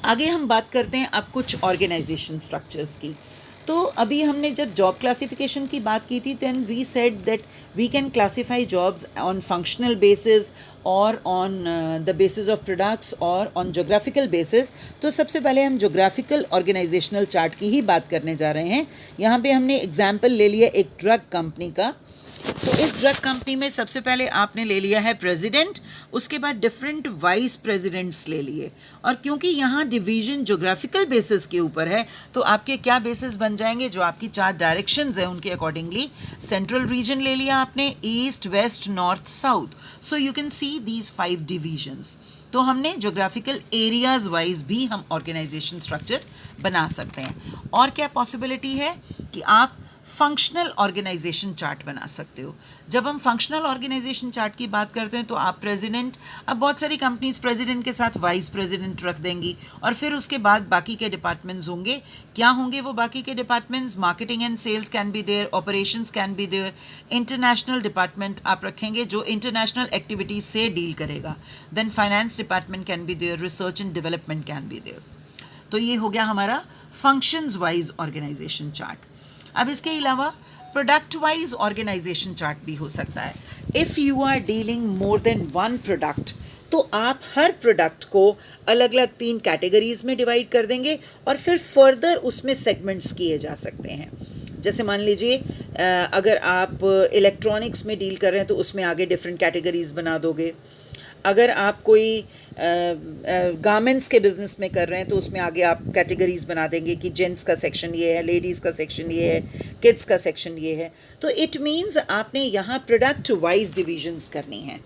आगे हम बात करते हैं अब कुछ ऑर्गेनाइजेशन स्ट्रक्चर्स की। तो अभी हमने जब जॉब क्लासिफिकेशन की बात की थी, then we said that we can classify jobs on functional basis और on the basis of products और ऑन जोग्राफिकल बेसिस। तो सबसे पहले हम जोग्राफिकल ऑर्गेनाइजेशनल चार्ट की ही बात करने जा रहे हैं। यहाँ पे हमने एग्जाम्पल ले लिया एक ड्रग कंपनी का। तो इस ड्रग कंपनी में सबसे पहले आपने ले लिया है प्रेसिडेंट, उसके बाद डिफरेंट वाइस प्रेसिडेंट्स ले लिए, और क्योंकि यहाँ डिवीजन जोग्राफिकल बेसिस के ऊपर है तो आपके क्या बेसिस बन जाएंगे, जो आपकी 4 डायरेक्शंस हैं उनके अकॉर्डिंगली। सेंट्रल रीजन ले लिया आपने, east, west, north, south, so you can see these 5 divisions. तो हमने जोग्राफिकल एरियाज वाइज भी हम ऑर्गेनाइजेशन स्ट्रक्चर बना सकते हैं। और क्या पॉसिबिलिटी है कि आप फंक्शनल ऑर्गेनाइजेशन चार्ट बना सकते हो। जब हम फंक्शनल ऑर्गेनाइजेशन चार्ट की बात करते हैं तो आप प्रेसिडेंट, अब बहुत सारी कंपनीज प्रेसिडेंट के साथ वाइस प्रेसिडेंट रख देंगी, और फिर उसके बाद बाकी के डिपार्टमेंट्स होंगे। क्या होंगे वो बाकी के departments? Marketing and sales can be there, operations can be there, international department आप रखेंगे जो इंटरनेशनल एक्टिविटीज से डील करेगा, then finance department can be there, research and development can be there. तो ये हो गया हमारा फंक्शंस वाइज ऑर्गेनाइजेशन चार्ट। अब इसके अलावा प्रोडक्ट वाइज ऑर्गेनाइजेशन चार्ट भी हो सकता है। If you are dealing more than one product तो आप हर प्रोडक्ट को अलग अलग 3 कैटेगरीज में डिवाइड कर देंगे और फिर फर्दर उसमें सेगमेंट्स किए जा सकते हैं। जैसे मान लीजिए अगर आप इलेक्ट्रॉनिक्स में डील कर रहे हैं तो उसमें आगे डिफरेंट कैटेगरीज बना दोगे। अगर आप कोई गारमेंट्स के बिज़नेस में कर रहे हैं तो उसमें आगे आप कैटेगरीज बना देंगे कि जेंट्स का सेक्शन ये है, लेडीज़ का सेक्शन ये है, किड्स का सेक्शन ये है। तो इट मीन्स आपने यहाँ प्रोडक्ट वाइज डिविजन्स करनी हैं।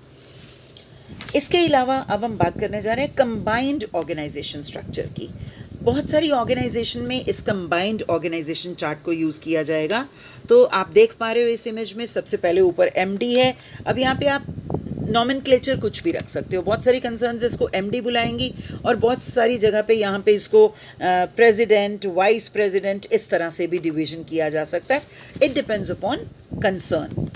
इसके अलावा अब हम बात करने जा रहे हैं कंबाइंड ऑर्गेनाइजेशन स्ट्रक्चर की। बहुत सारी ऑर्गेनाइजेशन में इस कंबाइंड ऑर्गेनाइजेशन चार्ट को यूज़ किया जाएगा। तो आप देख पा रहे हो इस इमेज में सबसे पहले ऊपर एमडी है। अब यहाँ पे आप नॉमेनक्लेचर कुछ भी रख सकते हो। बहुत सारी कंसर्न्स इसको एमडी बुलाएंगी और बहुत सारी जगह पे यहाँ पे इसको प्रेसिडेंट, वाइस प्रेसिडेंट इस तरह से भी डिवीज़न किया जा सकता है। It depends upon concern.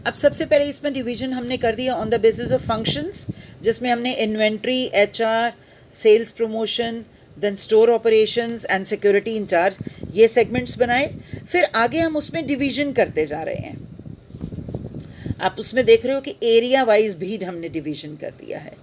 अब सबसे पहले इसमें डिवीज़न हमने कर दिया on the basis of functions, जिसमें हमने inventory, HR, sales promotion, then store operations and security incharge, ये सेगमेंट्स बनाए। फिर आगे हम उसमें डिवीजन करते जा रहे हैं। आप उसमें देख रहे हो कि एरिया वाइज भी हमने डिवीजन कर दिया है।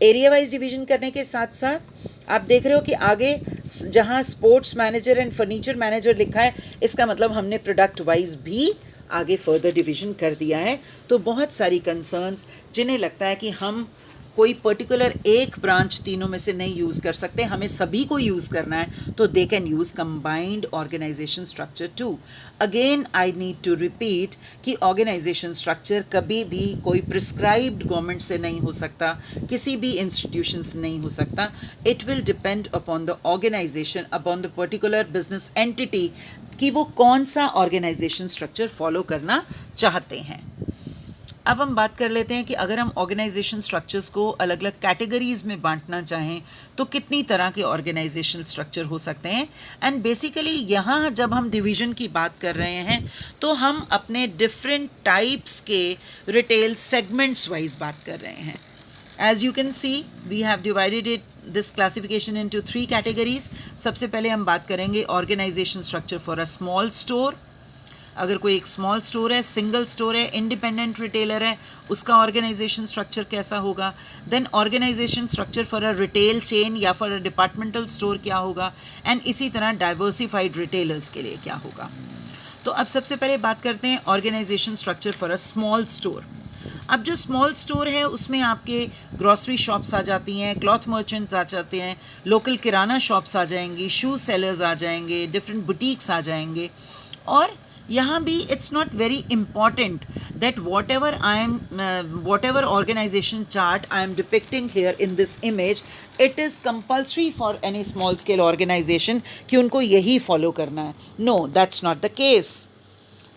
एरिया वाइज डिवीजन करने के साथ साथ आप देख रहे हो कि आगे जहाँ sports manager and furniture manager लिखा है, इसका मतलब हमने प्रोडक्ट वाइज भी आगे फर्दर डिवीजन कर दिया है। तो बहुत सारी कंसर्न्स जिन्हें लगता है कि हम कोई पर्टिकुलर एक ब्रांच तीनों में से नहीं यूज़ कर सकते, हमें सभी को यूज़ करना है, तो they can use combined organisation structure too. Again I need to repeat कि ऑर्गेनाइजेशन स्ट्रक्चर कभी भी कोई प्रिस्क्राइब्ड गवर्नमेंट से नहीं हो सकता, किसी भी इंस्टीट्यूशन से नहीं हो सकता। It will depend upon the organisation, upon the particular business entity कि वो कौन सा ऑर्गेनाइजेशन स्ट्रक्चर फॉलो करना चाहते हैं। अब हम बात कर लेते हैं कि अगर हम ऑर्गेनाइजेशन स्ट्रक्चर्स को अलग अलग कैटेगरीज में बांटना चाहें तो कितनी तरह के ऑर्गेनाइजेशन स्ट्रक्चर हो सकते हैं। एंड बेसिकली यहाँ जब हम डिवीजन की बात कर रहे हैं तो हम अपने डिफरेंट टाइप्स के रिटेल सेगमेंट्स वाइज बात कर रहे हैं। As you can see, we have divided this classification into 3 categories. सबसे पहले हम बात करेंगे organization structure for a small store. अगर कोई एक स्मॉल स्टोर है, सिंगल स्टोर है, इंडिपेंडेंट रिटेलर है, उसका ऑर्गेनाइजेशन स्ट्रक्चर कैसा होगा। Then organisation structure for a retail chain या फॉर अ डिपार्टमेंटल स्टोर क्या होगा, एंड इसी तरह डाइवर्सिफाइड रिटेलर्स के लिए क्या होगा। तो अब सबसे पहले बात करते हैं organisation structure for a small store. अब जो स्मॉल स्टोर है उसमें आपके ग्रॉसरी शॉप्स आ जाती हैं, क्लॉथ मर्चेंट्स आ जाते हैं, लोकल किराना शॉप्स आ जाएंगी, शू सेलर्स आ जाएंगे, डिफरेंट बुटीक्स आ जाएंगे। और यहाँ भी it's not very important that whatever organisation chart I am depicting here in this image, it is compulsory for any small scale organisation कि उनको यही फॉलो करना है। No, that's not the case.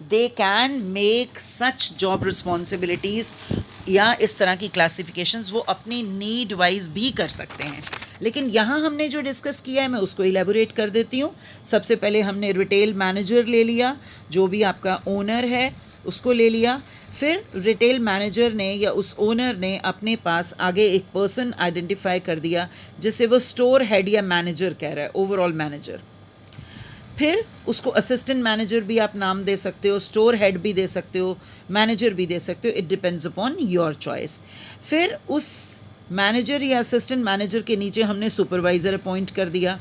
They can make such job responsibilities या इस तरह की classifications वो अपनी नीड वाइज भी कर सकते हैं। लेकिन यहाँ हमने जो डिस्कस किया है मैं उसको इलेबोरेट कर देती हूँ। सबसे पहले हमने रिटेल मैनेजर ले लिया, जो भी आपका ओनर है उसको ले लिया। फिर रिटेल मैनेजर ने या उस ओनर ने अपने पास आगे एक पर्सन आइडेंटिफाई कर दिया जिसे वो स्टोर हेड या मैनेजर कह रहा है, ओवरऑल मैनेजर। फिर उसको असिस्टेंट मैनेजर भी आप नाम दे सकते हो, स्टोर हेड भी दे सकते हो, मैनेजर भी दे सकते हो, it depends upon your choice. फिर उस मैनेजर या असिस्टेंट मैनेजर के नीचे हमने सुपरवाइज़र अपॉइंट कर दिया।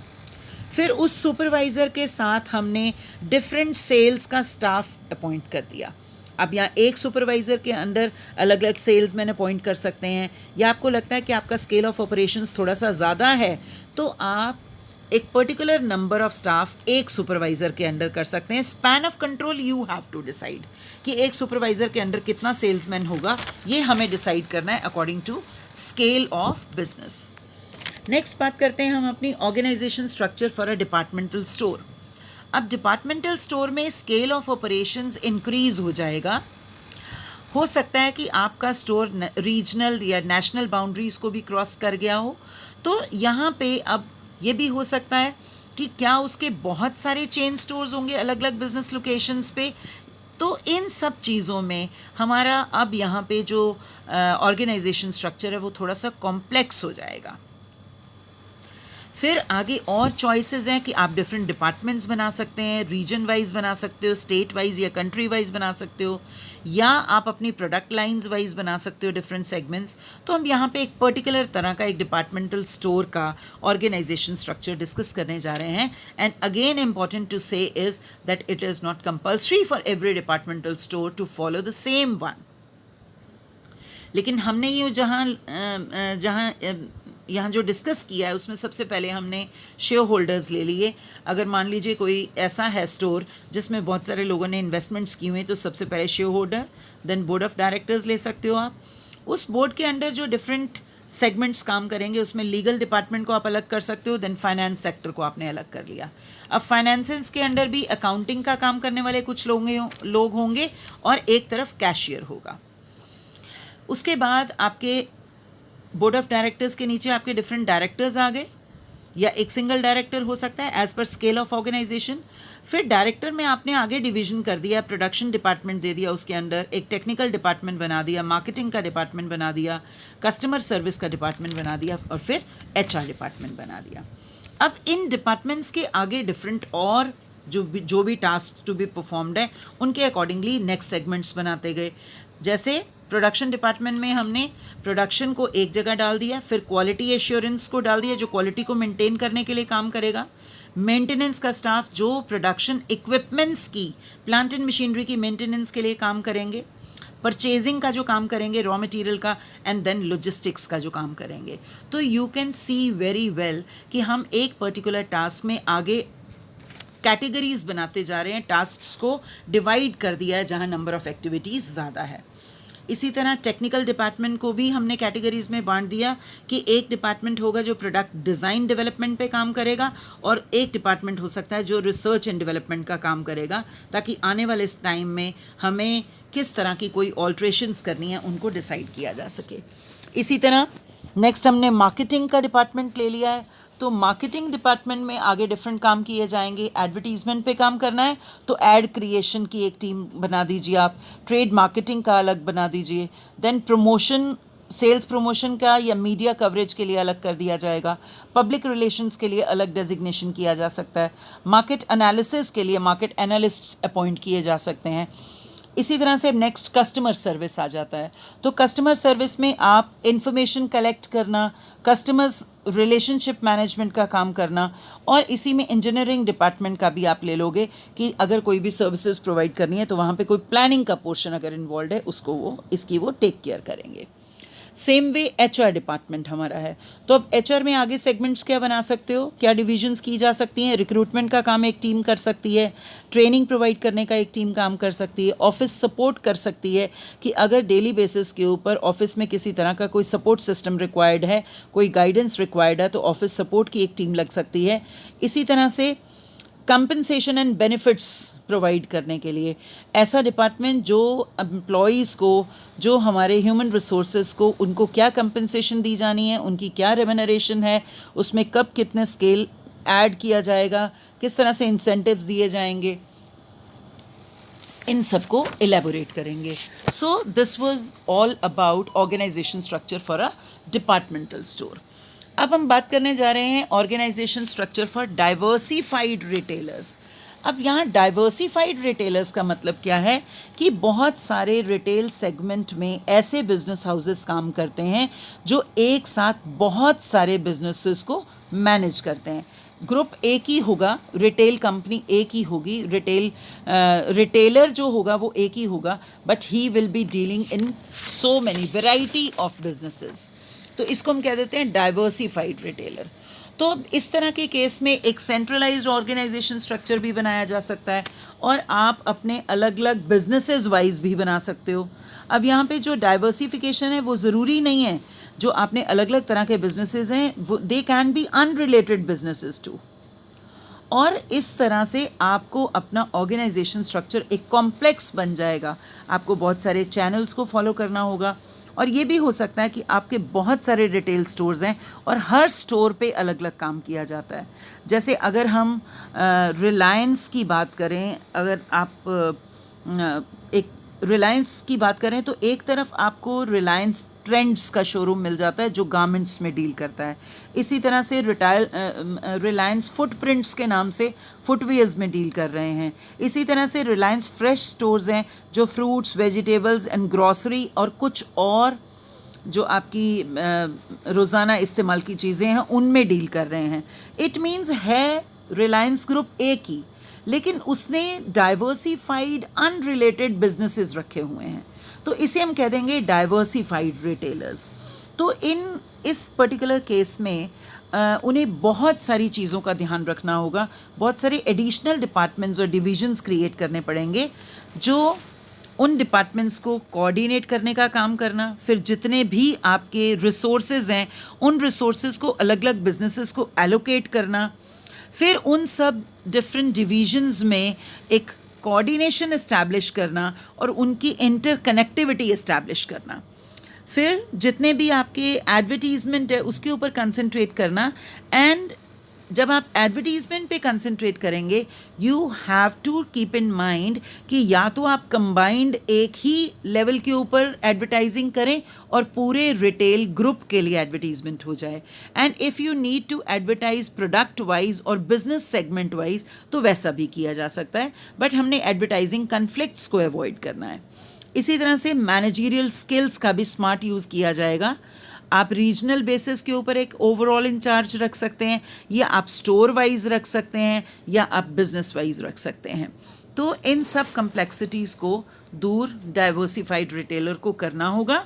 फिर उस सुपरवाइज़र के साथ हमने डिफरेंट सेल्स का स्टाफ अपॉइंट कर दिया। अब यहाँ एक सुपरवाइज़र के अंदर अलग अलग सेल्समैन अपॉइंट कर सकते हैं, या आपको लगता है कि आपका स्केल ऑफ ऑपरेशंस थोड़ा सा ज़्यादा है तो आप एक पर्टिकुलर नंबर ऑफ स्टाफ एक सुपरवाइज़र के अंडर कर सकते हैं। Span of control you have to decide कि एक सुपरवाइज़र के अंडर कितना सेल्समैन होगा, ये हमें डिसाइड करना है according to scale of business. Next बात करते हैं हम अपनी organisation structure for a departmental store. अब डिपार्टमेंटल स्टोर में स्केल ऑफ ऑपरेशंस इंक्रीज हो जाएगा। हो सकता है कि आपका स्टोर रीजनल या नेशनल बाउंड्रीज को भी क्रॉस कर गया हो, तो यहाँ पे अब ये भी हो सकता है कि क्या उसके बहुत सारे चेन स्टोर्स होंगे अलग अलग बिजनेस लोकेशंस पे। तो इन सब चीज़ों में हमारा अब यहाँ पे जो ऑर्गेनाइजेशन स्ट्रक्चर है वो थोड़ा सा कॉम्प्लेक्स हो जाएगा। फिर आगे और चॉइसेस हैं कि आप डिफरेंट डिपार्टमेंट्स बना सकते हैं, रीजन वाइज बना सकते हो, स्टेट वाइज या कंट्री वाइज बना सकते हो, या आप अपनी प्रोडक्ट लाइंस वाइज बना सकते हो डिफरेंट सेगमेंट्स। तो हम यहाँ पे एक पर्टिकुलर तरह का एक डिपार्टमेंटल स्टोर का ऑर्गेनाइजेशन स्ट्रक्चर डिस्कस करने जा रहे हैं। And again important to say is that it is not compulsory for every departmental store to follow the same one. लेकिन हमने ये यहाँ जो डिस्कस किया है उसमें सबसे पहले हमने शेयर होल्डर्स ले लिए। अगर मान लीजिए कोई ऐसा है स्टोर जिसमें बहुत सारे लोगों ने इन्वेस्टमेंट्स की हुई, तो सबसे पहले shareholder, then board of directors ले सकते हो आप। उस बोर्ड के अंडर जो डिफरेंट सेगमेंट्स काम करेंगे उसमें लीगल डिपार्टमेंट को आप अलग कर सकते हो, देन फाइनेंस सेक्टर को आपने अलग कर लिया। अब फाइनेंसेस के अंडर भी अकाउंटिंग का काम करने वाले कुछ लोग होंगे और एक तरफ कैशियर होगा। उसके बाद आपके बोर्ड ऑफ डायरेक्टर्स के नीचे आपके डिफरेंट डायरेक्टर्स आ गए, या एक सिंगल डायरेक्टर हो सकता है as per scale of organisation. फिर डायरेक्टर में आपने आगे डिवीजन कर दिया, प्रोडक्शन डिपार्टमेंट दे दिया, उसके अंदर एक टेक्निकल डिपार्टमेंट बना दिया, मार्केटिंग का डिपार्टमेंट बना दिया, कस्टमर सर्विस का डिपार्टमेंट बना दिया, और फिर HR डिपार्टमेंट बना दिया। अब इन डिपार्टमेंट्स के आगे डिफरेंट और जो भी टास्क टू बी परफॉर्म्ड है उनके अकॉर्डिंगली नेक्स्ट सेगमेंट्स बनाते गए। जैसे प्रोडक्शन डिपार्टमेंट में हमने प्रोडक्शन को एक जगह डाल दिया, फिर क्वालिटी एश्योरेंस को डाल दिया जो क्वालिटी को मेंटेन करने के लिए काम करेगा, मेंटेनेंस का स्टाफ जो प्रोडक्शन इक्विपमेंट्स की, प्लांट एंड मशीनरी की मेंटेनेंस के लिए काम करेंगे, परचेजिंग का जो काम करेंगे रॉ मटेरियल का, एंड देन लॉजिस्टिक्स का जो काम करेंगे। तो you can C very well कि हम एक पर्टिकुलर टास्क में आगे कैटेगरीज बनाते जा रहे हैं, टास्क्स को डिवाइड कर दिया है जहां नंबर ऑफ एक्टिविटीज़ ज़्यादा है। इसी तरह टेक्निकल डिपार्टमेंट को भी हमने कैटेगरीज में बांट दिया कि एक डिपार्टमेंट होगा जो प्रोडक्ट डिज़ाइन डेवलपमेंट पे काम करेगा और एक डिपार्टमेंट हो सकता है जो रिसर्च एंड डेवलपमेंट का काम करेगा, ताकि आने वाले इस टाइम में हमें किस तरह की कोई ऑल्ट्रेशंस करनी है उनको डिसाइड किया जा सके। इसी तरह नेक्स्ट हमने मार्केटिंग का डिपार्टमेंट ले लिया है। तो मार्केटिंग डिपार्टमेंट में आगे डिफरेंट काम किए जाएंगे। एडवर्टीजमेंट पे काम करना है तो एड क्रिएशन की एक टीम बना दीजिए आप, ट्रेड मार्केटिंग का अलग बना दीजिए, देन प्रमोशन, सेल्स प्रमोशन का या मीडिया कवरेज के लिए अलग कर दिया जाएगा, पब्लिक रिलेशंस के लिए अलग डेजिग्नेशन किया जा सकता है, मार्केट एनालिसिस के लिए मार्केट एनालिस्ट्स अपॉइंट किए जा सकते हैं। इसी तरह से नेक्स्ट कस्टमर सर्विस आ जाता है। तो कस्टमर सर्विस में आप इंफॉर्मेशन कलेक्ट करना, कस्टमर्स रिलेशनशिप मैनेजमेंट का काम करना, और इसी में इंजीनियरिंग डिपार्टमेंट का भी आप ले लोगे कि अगर कोई भी सर्विसेज प्रोवाइड करनी है तो वहाँ पे कोई प्लानिंग का पोर्शन अगर इन्वॉल्व है उसको वो टेक केयर करेंगे। सेम वे एचआर डिपार्टमेंट हमारा है। तो अब एचआर में आगे सेगमेंट्स क्या बना सकते हो, क्या डिविजन्स की जा सकती हैं। रिक्रूटमेंट का काम एक टीम कर सकती है, ट्रेनिंग प्रोवाइड करने का एक टीम काम कर सकती है, ऑफिस सपोर्ट कर सकती है कि अगर डेली बेसिस के ऊपर ऑफिस में किसी तरह का कोई सपोर्ट सिस्टम रिक्वायर्ड है, कोई गाइडेंस रिक्वायर्ड है तो ऑफिस सपोर्ट की एक टीम लग सकती है। इसी तरह से कंपनसेशन एंड बेनिफिट्स प्रोवाइड करने के लिए ऐसा डिपार्टमेंट जो एम्प्लॉयज़ को, जो हमारे ह्यूमन रिसोर्सेज को, उनको क्या कंपनसेशन दी जानी है, उनकी क्या रेम्यूनरेशन है, उसमें कब कितने स्केल ऐड किया जाएगा, किस तरह से इंसेंटिव्स दिए जाएंगे, इन सब को एलेबोरेट करेंगे। So this was all about organisation structure for a departmental store. अब हम बात करने जा रहे हैं organisation structure for diversified retailers. अब यहाँ डाइवर्सिफाइड रिटेलर्स का मतलब क्या है कि बहुत सारे रिटेल सेगमेंट में ऐसे बिजनेस हाउसेस काम करते हैं जो एक साथ बहुत सारे बिजनेसेस को मैनेज करते हैं। ग्रुप एक ही होगा, रिटेल कंपनी एक ही होगी, रिटेलर जो होगा वो एक ही होगा, but he will be dealing in so many variety of businesses. तो इसको हम कह देते हैं डाइवर्सिफाइड रिटेलर। तो अब इस तरह के केस में एक सेंट्रलाइज्ड ऑर्गेनाइजेशन स्ट्रक्चर भी बनाया जा सकता है और आप अपने अलग अलग बिजनेसेस वाइज भी बना सकते हो। अब यहाँ पे जो डाइवर्सिफिकेशन है वो ज़रूरी नहीं है, जो आपने अलग अलग तरह के बिजनेसेस हैं they can be unrelated businesses too. और इस तरह से आपको अपना ऑर्गेनाइजेशन स्ट्रक्चर एक कॉम्प्लेक्स बन जाएगा। आपको बहुत सारे चैनल्स को फॉलो करना होगा, और ये भी हो सकता है कि आपके बहुत सारे रिटेल स्टोर्स हैं और हर स्टोर पे अलग अलग काम किया जाता है। जैसे अगर हम रिलायंस की बात करें, अगर आप एक रिलायंस की बात करें तो एक तरफ आपको रिलायंस ट्रेंड्स का शोरूम मिल जाता है जो गारमेंट्स में डील करता है। इसी तरह से रिलायंस फुटप्रिंट्स के नाम से फुटवेयर्स में डील कर रहे हैं। इसी तरह से रिलायंस फ्रेश स्टोर्स हैं जो फ्रूट्स, वेजिटेबल्स एंड ग्रॉसरी और कुछ और जो आपकी रोज़ाना इस्तेमाल की चीज़ें हैं उनमें डील कर रहे हैं। इट मीन्स है रिलायंस ग्रुप एक ही, लेकिन उसने डाइवर्सिफाइड अनरिलेटेड बिजनेसेस रखे हुए हैं, तो इसे हम कह देंगे डाइवर्सिफाइड रिटेलर्स। तो इस पर्टिकुलर केस में उन्हें बहुत सारी चीज़ों का ध्यान रखना होगा, बहुत सारे एडिशनल डिपार्टमेंट्स और डिविजन्स क्रिएट करने पड़ेंगे जो उन डिपार्टमेंट्स को कोऑर्डिनेट करने का काम करना, फिर जितने भी आपके रिसोर्सेज हैं उन रिसोर्सेज को अलग अलग बिजनेसेस को एलोकेट करना, फिर उन सब डिफरेंट डिविजन्स में एक कोऑर्डिनेशन इस्टेब्लिश करना और उनकी इंटरकनेक्टिविटी इस्टेब्लिश करना, फिर जितने भी आपके एडवर्टीजमेंट है उसके ऊपर कंसंट्रेट करना, एंड जब आप एडवर्टीजमेंट पे कंसंट्रेट करेंगे, you have to keep in mind कि या तो आप कंबाइंड एक ही लेवल के ऊपर एडवर्टाइजिंग करें और पूरे रिटेल ग्रुप के लिए एडवर्टीजमेंट हो जाए, and if you need to advertise product wise और बिजनेस सेगमेंट वाइज तो वैसा भी किया जा सकता है, बट हमने एडवर्टाइजिंग कन्फ्लिक्ट्स को अवॉइड करना है। इसी तरह से मैनेजरियल स्किल्स का भी स्मार्ट यूज़ किया जाएगा। आप रीजनल बेसिस के ऊपर एक ओवरऑल इंचार्ज रख सकते हैं, या आप स्टोर वाइज रख सकते हैं, या आप बिजनेस वाइज रख सकते हैं। तो इन सब कम्प्लेक्सिटीज़ को दूर डाइवर्सिफाइड रिटेलर को करना होगा,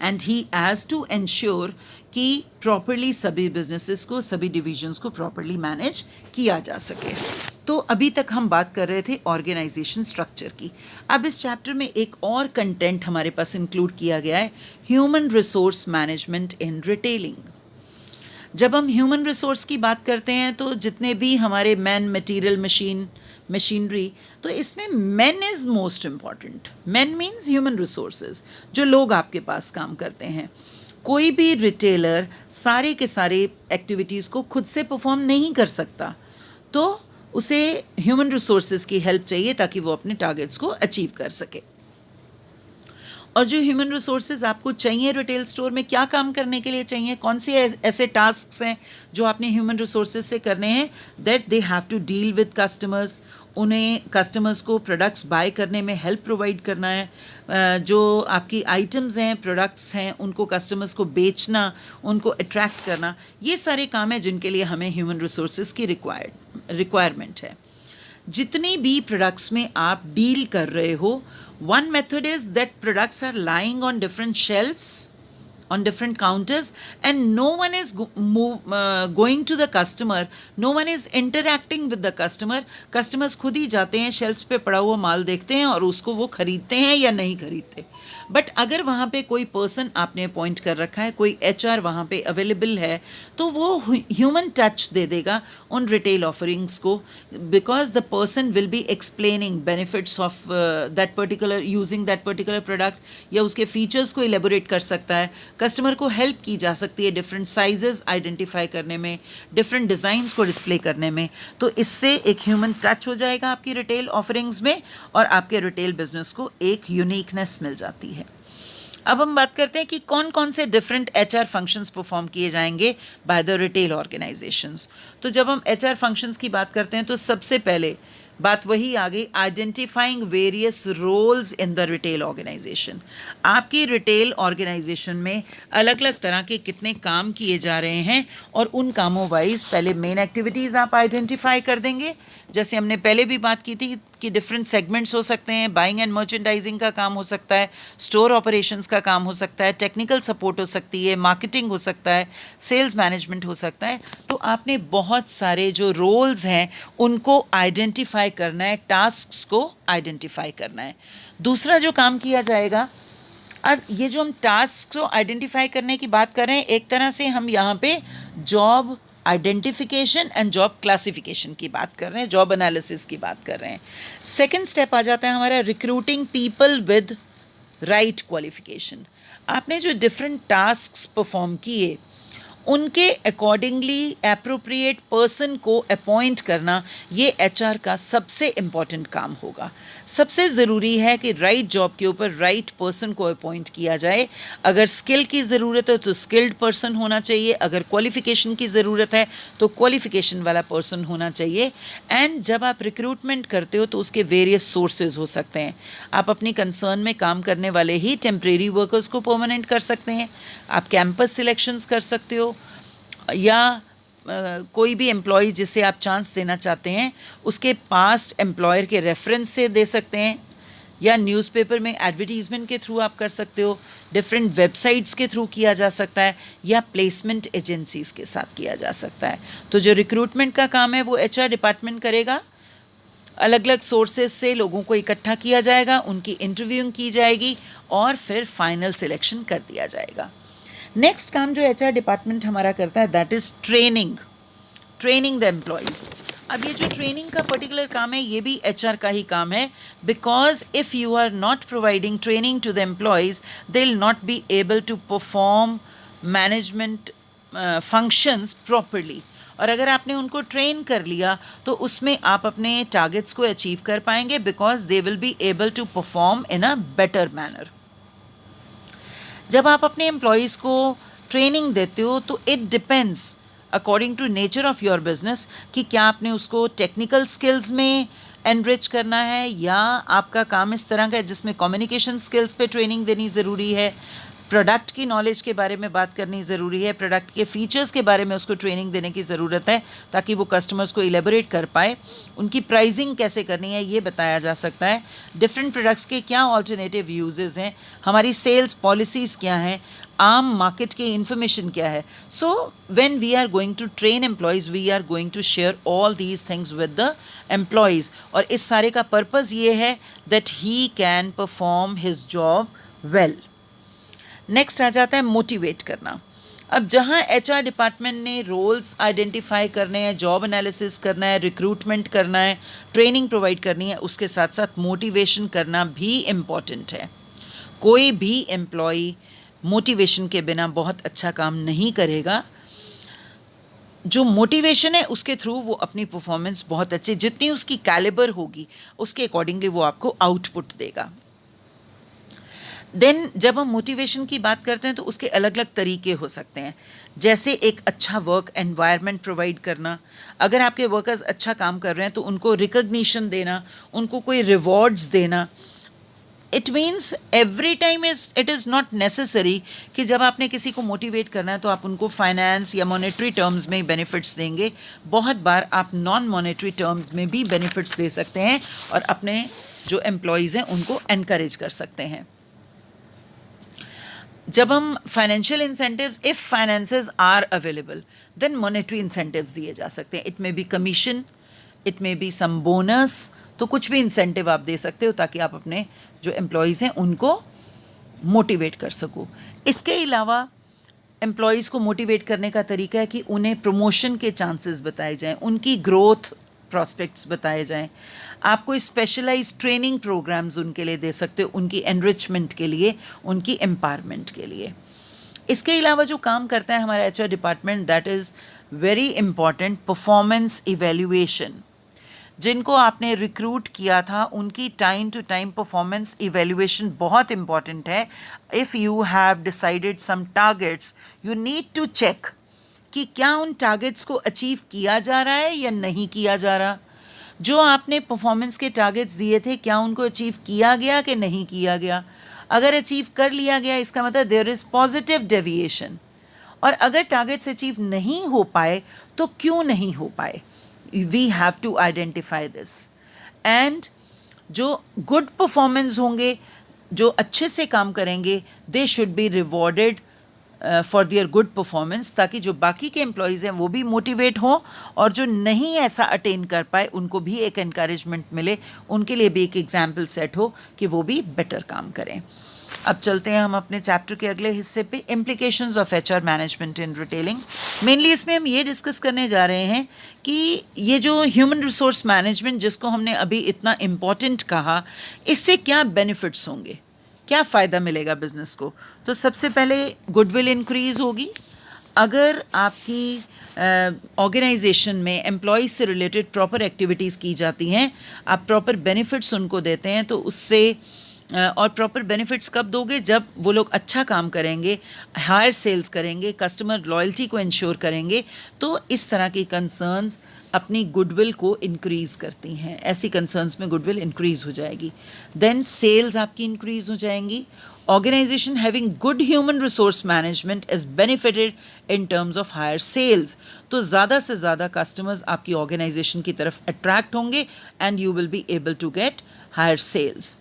and he has to ensure कि प्रॉपरली सभी बिजनेसेस को, सभी डिविजन्स को प्रॉपरली मैनेज किया जा सके। तो अभी तक हम बात कर रहे थे ऑर्गेनाइजेशन स्ट्रक्चर की। अब इस चैप्टर में एक और कंटेंट हमारे पास इंक्लूड किया गया है, human resource management in retailing. जब हम ह्यूमन रिसोर्स की बात करते हैं तो जितने भी हमारे मैन, मटेरियल, मशीनरी, तो इसमें man is most important. Man means human resources, जो लोग आपके पास काम करते हैं। कोई भी रिटेलर सारे के सारे एक्टिविटीज़ को खुद से परफॉर्म नहीं कर सकता, तो उसे ह्यूमन रिसोर्सेज की हेल्प चाहिए ताकि वो अपने टारगेट्स को अचीव कर सके। और जो ह्यूमन रिसोर्सेज आपको चाहिए रिटेल स्टोर में क्या काम करने के लिए चाहिए, कौन से ऐसे टास्क्स हैं जो आपने ह्यूमन रिसोर्सेज से करने हैं, that they have to deal with customers. उन्हें कस्टमर्स को प्रोडक्ट्स बाय करने में हेल्प प्रोवाइड करना है, जो आपकी आइटम्स हैं, प्रोडक्ट्स हैं, उनको कस्टमर्स को बेचना, उनको अट्रैक्ट करना, ये सारे काम हैं जिनके लिए हमें ह्यूमन रिसोर्सेज की रिक्वायरमेंट है। जितनी भी प्रोडक्ट्स में आप डील कर रहे हो, one method is that products are lying on different shelves, on different counters, and no one is going to the customer, no one is interacting with the customer. Customers खुद ही जाते हैं, shelves पे पड़ा हुआ माल देखते हैं और उसको वो खरीदते हैं या नहीं खरीदते। बट अगर वहाँ पे कोई पर्सन आपने अपॉइंट कर रखा है, कोई HR वहाँ पे अवेलेबल है, तो वो ह्यूमन टच दे देगा उन रिटेल ऑफरिंग्स को, because the person will be explaining benefits of that particular, using that particular product, या उसके फीचर्स को एलेबोरेट कर सकता है। कस्टमर को हेल्प की जा सकती है डिफरेंट साइजेस आइडेंटिफाई करने में, डिफरेंट डिज़ाइंस को डिस्प्ले करने में। तो इससे एक ह्यूमन टच हो जाएगा आपकी रिटेल ऑफरिंग्स में, और आपके रिटेल बिजनेस को एक यूनिकनेस मिल जाती है। अब हम बात करते हैं कि कौन कौन से डिफरेंट HR फंक्शंस परफॉर्म किए जाएंगे बाय द रिटेल ऑर्गेनाइजेशंस। तो जब हम HR फंक्शंस की बात करते हैं तो सबसे पहले बात वही आ गई, identifying various roles in the retail organisation. आपकी रिटेल ऑर्गेनाइजेशन में अलग अलग तरह के कितने काम किए जा रहे हैं, और उन कामों वाइज पहले मेन एक्टिविटीज़ आप आइडेंटिफाई कर देंगे। जैसे हमने पहले भी बात की थी कि डिफरेंट सेगमेंट्स हो सकते हैं, बाइंग एंड मर्चेंडाइजिंग का काम हो सकता है, स्टोर ऑपरेशंस का काम हो सकता है, टेक्निकल सपोर्ट हो सकती है, मार्केटिंग हो सकता है, सेल्स मैनेजमेंट हो सकता है। तो आपने बहुत सारे जो रोल्स हैं उनको आइडेंटिफाई करना है, टास्क्स को आइडेंटिफाई करना है। दूसरा जो काम किया जाएगा, अब ये जो हम टास्क को आइडेंटिफाई करने की बात कर रहे हैं, एक तरह से हम यहाँ पे job identification and job classification की बात कर रहे हैं, जॉब एनालिसिस की बात कर रहे हैं। सेकंड स्टेप आ जाता है हमारा recruiting people with right qualification. आपने जो डिफरेंट टास्क्स परफॉर्म किए उनके अकॉर्डिंगली एप्रोप्रिएट पर्सन को अपॉइंट करना, ये HR का सबसे इम्पॉर्टेंट काम होगा। सबसे ज़रूरी है कि राइट जॉब के ऊपर राइट पर्सन को अपॉइंट किया जाए। अगर स्किल की ज़रूरत है तो स्किल्ड पर्सन होना चाहिए, अगर क्वालिफ़िकेशन की ज़रूरत है तो क्वालिफ़िकेशन वाला पर्सन होना चाहिए। एंड जब आप रिक्रूटमेंट करते हो तो उसके वेरियस सोर्सेज हो सकते हैं। आप अपनी कंसर्न में काम करने वाले ही टेम्परेरी वर्कर्स को परमानेंट कर सकते हैं, आप कैंपस सिलेक्शंस कर सकते हो, या कोई भी एम्प्लॉय जिसे आप चांस देना चाहते हैं उसके पास्ट एम्प्लॉयर के रेफरेंस से दे सकते हैं, या न्यूज़पेपर में एडवर्टीज़मेंट के थ्रू आप कर सकते हो, डिफरेंट वेबसाइट्स के थ्रू किया जा सकता है, या प्लेसमेंट एजेंसीज़ के साथ किया जा सकता है। तो जो रिक्रूटमेंट का काम है वो HR डिपार्टमेंट करेगा। अलग अलग सोर्सेज से लोगों को इकट्ठा किया जाएगा, उनकी इंटरव्यूइंग की जाएगी और फिर फाइनल सिलेक्शन कर दिया जाएगा। नेक्स्ट काम जो HR डिपार्टमेंट हमारा करता है that is training the employees. अब ये जो ट्रेनिंग का पर्टिकुलर काम है ये भी HR का ही काम है, because if you are not providing training to the employees they will not be able to perform management functions properly. और अगर आपने उनको ट्रेन कर लिया तो उसमें आप अपने टारगेट्स को अचीव कर पाएंगे, because they will be able to perform in a better manner. जब आप अपने एम्प्लॉयज़ को ट्रेनिंग देते हो तो it depends according to nature of your business कि क्या आपने उसको टेक्निकल स्किल्स में एनरिच करना है या आपका काम इस तरह का है जिसमें कम्युनिकेशन स्किल्स पे ट्रेनिंग देनी ज़रूरी है, प्रोडक्ट की नॉलेज के बारे में बात करनी ज़रूरी है, प्रोडक्ट के फीचर्स के बारे में उसको ट्रेनिंग देने की ज़रूरत है ताकि वो कस्टमर्स को इलेबोरेट कर पाए, उनकी प्राइसिंग कैसे करनी है ये बताया जा सकता है, डिफरेंट प्रोडक्ट्स के क्या ऑल्टरनेटिव यूजेस हैं, हमारी सेल्स पॉलिसीज़ क्या हैं, आम मार्केट की इंफॉर्मेशन क्या है। So when we are going to train employees we are going to share all these things with the employees, और इस सारे का पर्पज़ ये है that he can perform his job well. Next आ जाता है मोटिवेट करना। अब जहाँ HR डिपार्टमेंट ने रोल्स आइडेंटिफाई करने हैं, जॉब एनालिसिस करना है, रिक्रूटमेंट करना है, ट्रेनिंग प्रोवाइड करनी है, उसके साथ साथ मोटिवेशन करना भी इम्पॉर्टेंट है। कोई भी एम्प्लॉय मोटिवेशन के बिना बहुत अच्छा काम नहीं करेगा। जो मोटिवेशन है उसके थ्रू वो अपनी परफॉर्मेंस बहुत अच्छी, जितनी उसकी कैलिबर होगी उसके अकॉर्डिंगली वो आपको आउटपुट देगा। देन जब हम मोटिवेशन की बात करते हैं तो उसके अलग अलग तरीके हो सकते हैं, जैसे एक अच्छा वर्क एनवायरनमेंट प्रोवाइड करना। अगर आपके वर्कर्स अच्छा काम कर रहे हैं तो उनको रिकग्निशन देना, उनको कोई रिवॉर्ड्स देना। It means every time it is not necessary कि जब आपने किसी को मोटिवेट करना है तो आप उनको फाइनेंस या मॉनेटरी टर्म्स में बेनिफिट्स देंगे। बहुत बार आप नॉन मॉनेटरी टर्म्स में भी बेनिफिट्स दे सकते हैं और अपने जो एम्प्लॉयज़ हैं उनको एनकरेज कर सकते हैं। जब हम financial incentives, if finances are available then monetary incentives दिए जा सकते हैं। It may be commission, it may be some bonus, तो कुछ भी इंसेंटिव आप दे सकते हो ताकि आप अपने जो एम्प्लॉयज़ हैं उनको मोटिवेट कर सको। इसके अलावा एम्प्लॉयज़ को मोटिवेट करने का तरीका है कि उन्हें प्रमोशन के चांसेस बताए जाएं, उनकी ग्रोथ प्रॉस्पेक्ट्स बताए जाएं। आप कोई स्पेशलाइज ट्रेनिंग प्रोग्राम्स उनके लिए दे सकते हो, उनकी एनरिचमेंट के लिए, उनकी एम्पावरमेंट के लिए। इसके अलावा जो काम करता है हमारा HR department, that is very important, performance evaluation. जिनको आपने रिक्रूट किया था उनकी time to time performance evaluation बहुत इम्पॉर्टेंट है। If you have decided some targets, you need to check कि क्या उन टारगेट्स को अचीव किया जा रहा है या नहीं किया जा रहा। जो आपने परफॉर्मेंस के टारगेट्स दिए थे क्या उनको अचीव किया गया कि नहीं किया गया। अगर अचीव कर लिया गया इसका मतलब देयर इज़ पॉजिटिव डेविएशन, और अगर टारगेट्स अचीव नहीं हो पाए तो क्यों नहीं हो पाए। We have to identify this, and जो गुड परफॉर्मेंस होंगे, जो अच्छे से काम करेंगे, they should be rewarded for their good performance, ताकि जो बाकी के एम्प्लॉयज़ हैं वो भी मोटिवेट हों और जो नहीं ऐसा अटेन कर पाए उनको भी एक एनकरेजमेंट मिले, उनके लिए भी एक एग्जाम्पल सेट हो कि वो भी बेटर काम करें। अब चलते हैं हम अपने चैप्टर के अगले हिस्से पे, implications of HR management in retailing. Mainly इसमें हम ये डिस्कस करने जा रहे हैं कि ये जो ह्यूमन रिसोर्स मैनेजमेंट जिसको हमने अभी इतना इम्पॉर्टेंट कहा, इससे क्या बेनिफिट्स होंगे, क्या फ़ायदा मिलेगा बिज़नेस को। तो सबसे पहले गुडविल इंक्रीज़ होगी। अगर आपकी ऑर्गेनाइजेशन में एम्प्लॉयज़ से रिलेटेड प्रॉपर एक्टिविटीज़ की जाती हैं, आप प्रॉपर बेनिफिट्स उनको देते हैं, तो उससे और प्रॉपर बेनिफिट्स कब दोगे, जब वो लोग अच्छा काम करेंगे, हायर सेल्स करेंगे, कस्टमर लॉयल्टी को इंश्योर करेंगे। तो इस तरह की कंसर्न्स अपनी गुडविल को इंक्रीज़ करती हैं। ऐसी कंसर्न्स में गुडविल इंक्रीज़ हो जाएगी। देन सेल्स आपकी इंक्रीज़ हो जाएंगी। Organisation having good human resource management is benefited in terms of higher sales. तो ज़्यादा से ज़्यादा कस्टमर्स आपकी ऑर्गेनाइजेशन की तरफ अट्रैक्ट होंगे and you will be able to get higher sales.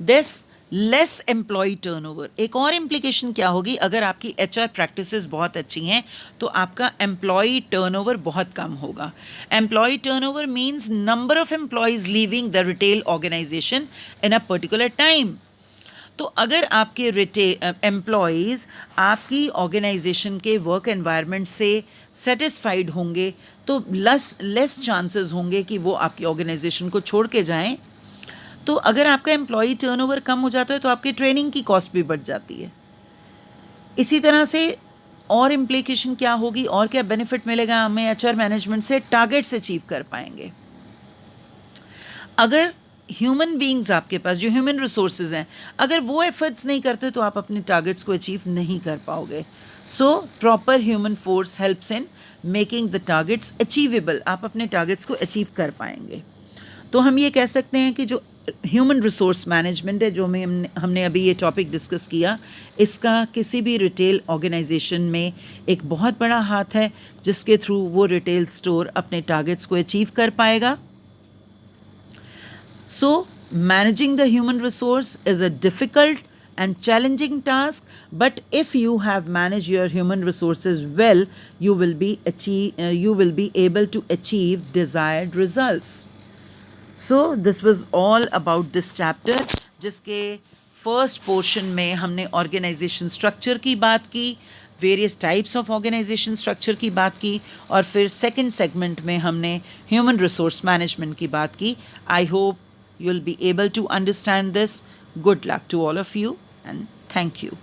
This less employee turnover. एक और इम्प्लीकेशन क्या होगी, अगर आपकी HR प्रैक्टिसेस बहुत अच्छी हैं तो आपका एम्प्लॉय टर्नओवर बहुत कम होगा। Employee turnover means number of employees leaving the retail organisation in a particular time. तो अगर आपके एम्प्लॉयज़ आपकी ऑर्गेनाइजेशन के वर्क एनवायरनमेंट से सेटिस्फाइड होंगे तो लेस चांसेस होंगे कि वो आपकी ऑर्गेनाइजेशन को छोड़ के जाएं। तो अगर आपका एम्प्लॉई टर्नओवर कम हो जाता है तो आपकी ट्रेनिंग की कॉस्ट भी बढ़ जाती है। इसी तरह से और इम्प्लीकेशन क्या होगी और क्या बेनिफिट मिलेगा हमें एचआर मैनेजमेंट से? टारगेट्स अचीव कर पाएंगे। अगर ह्यूमन बींग्स आपके पास जो ह्यूमन रिसोर्सेज हैं, अगर वो एफर्ट्स नहीं करते तो आप अपने टारगेट्स को अचीव नहीं कर पाओगे। So proper human force helps in making the targets achievable, आप अपने टारगेट्स को अचीव कर पाएंगे। तो हम ये कह सकते हैं कि जो ह्यूमन रिसोर्स मैनेजमेंट है, जो हमने अभी ये टॉपिक डिस्कस किया, इसका किसी भी रिटेल ऑर्गेनाइजेशन में एक बहुत बड़ा हाथ है, जिसके थ्रू वो रिटेल स्टोर अपने टारगेट्स को अचीव कर पाएगा। So, managing the human resource is a difficult and challenging task, but if you have managed your human resources well, you will be able to achieve desired results. So, this was all about this chapter, जिसके first portion में हमने organization structure की बात की, various types of organisation structure की बात की, और फिर सेकेंड सेगमेंट में हमने ह्यूमन रिसोर्स मैनेजमेंट की बात की। I hope you'll be able to understand this. Good luck to all of you and thank you.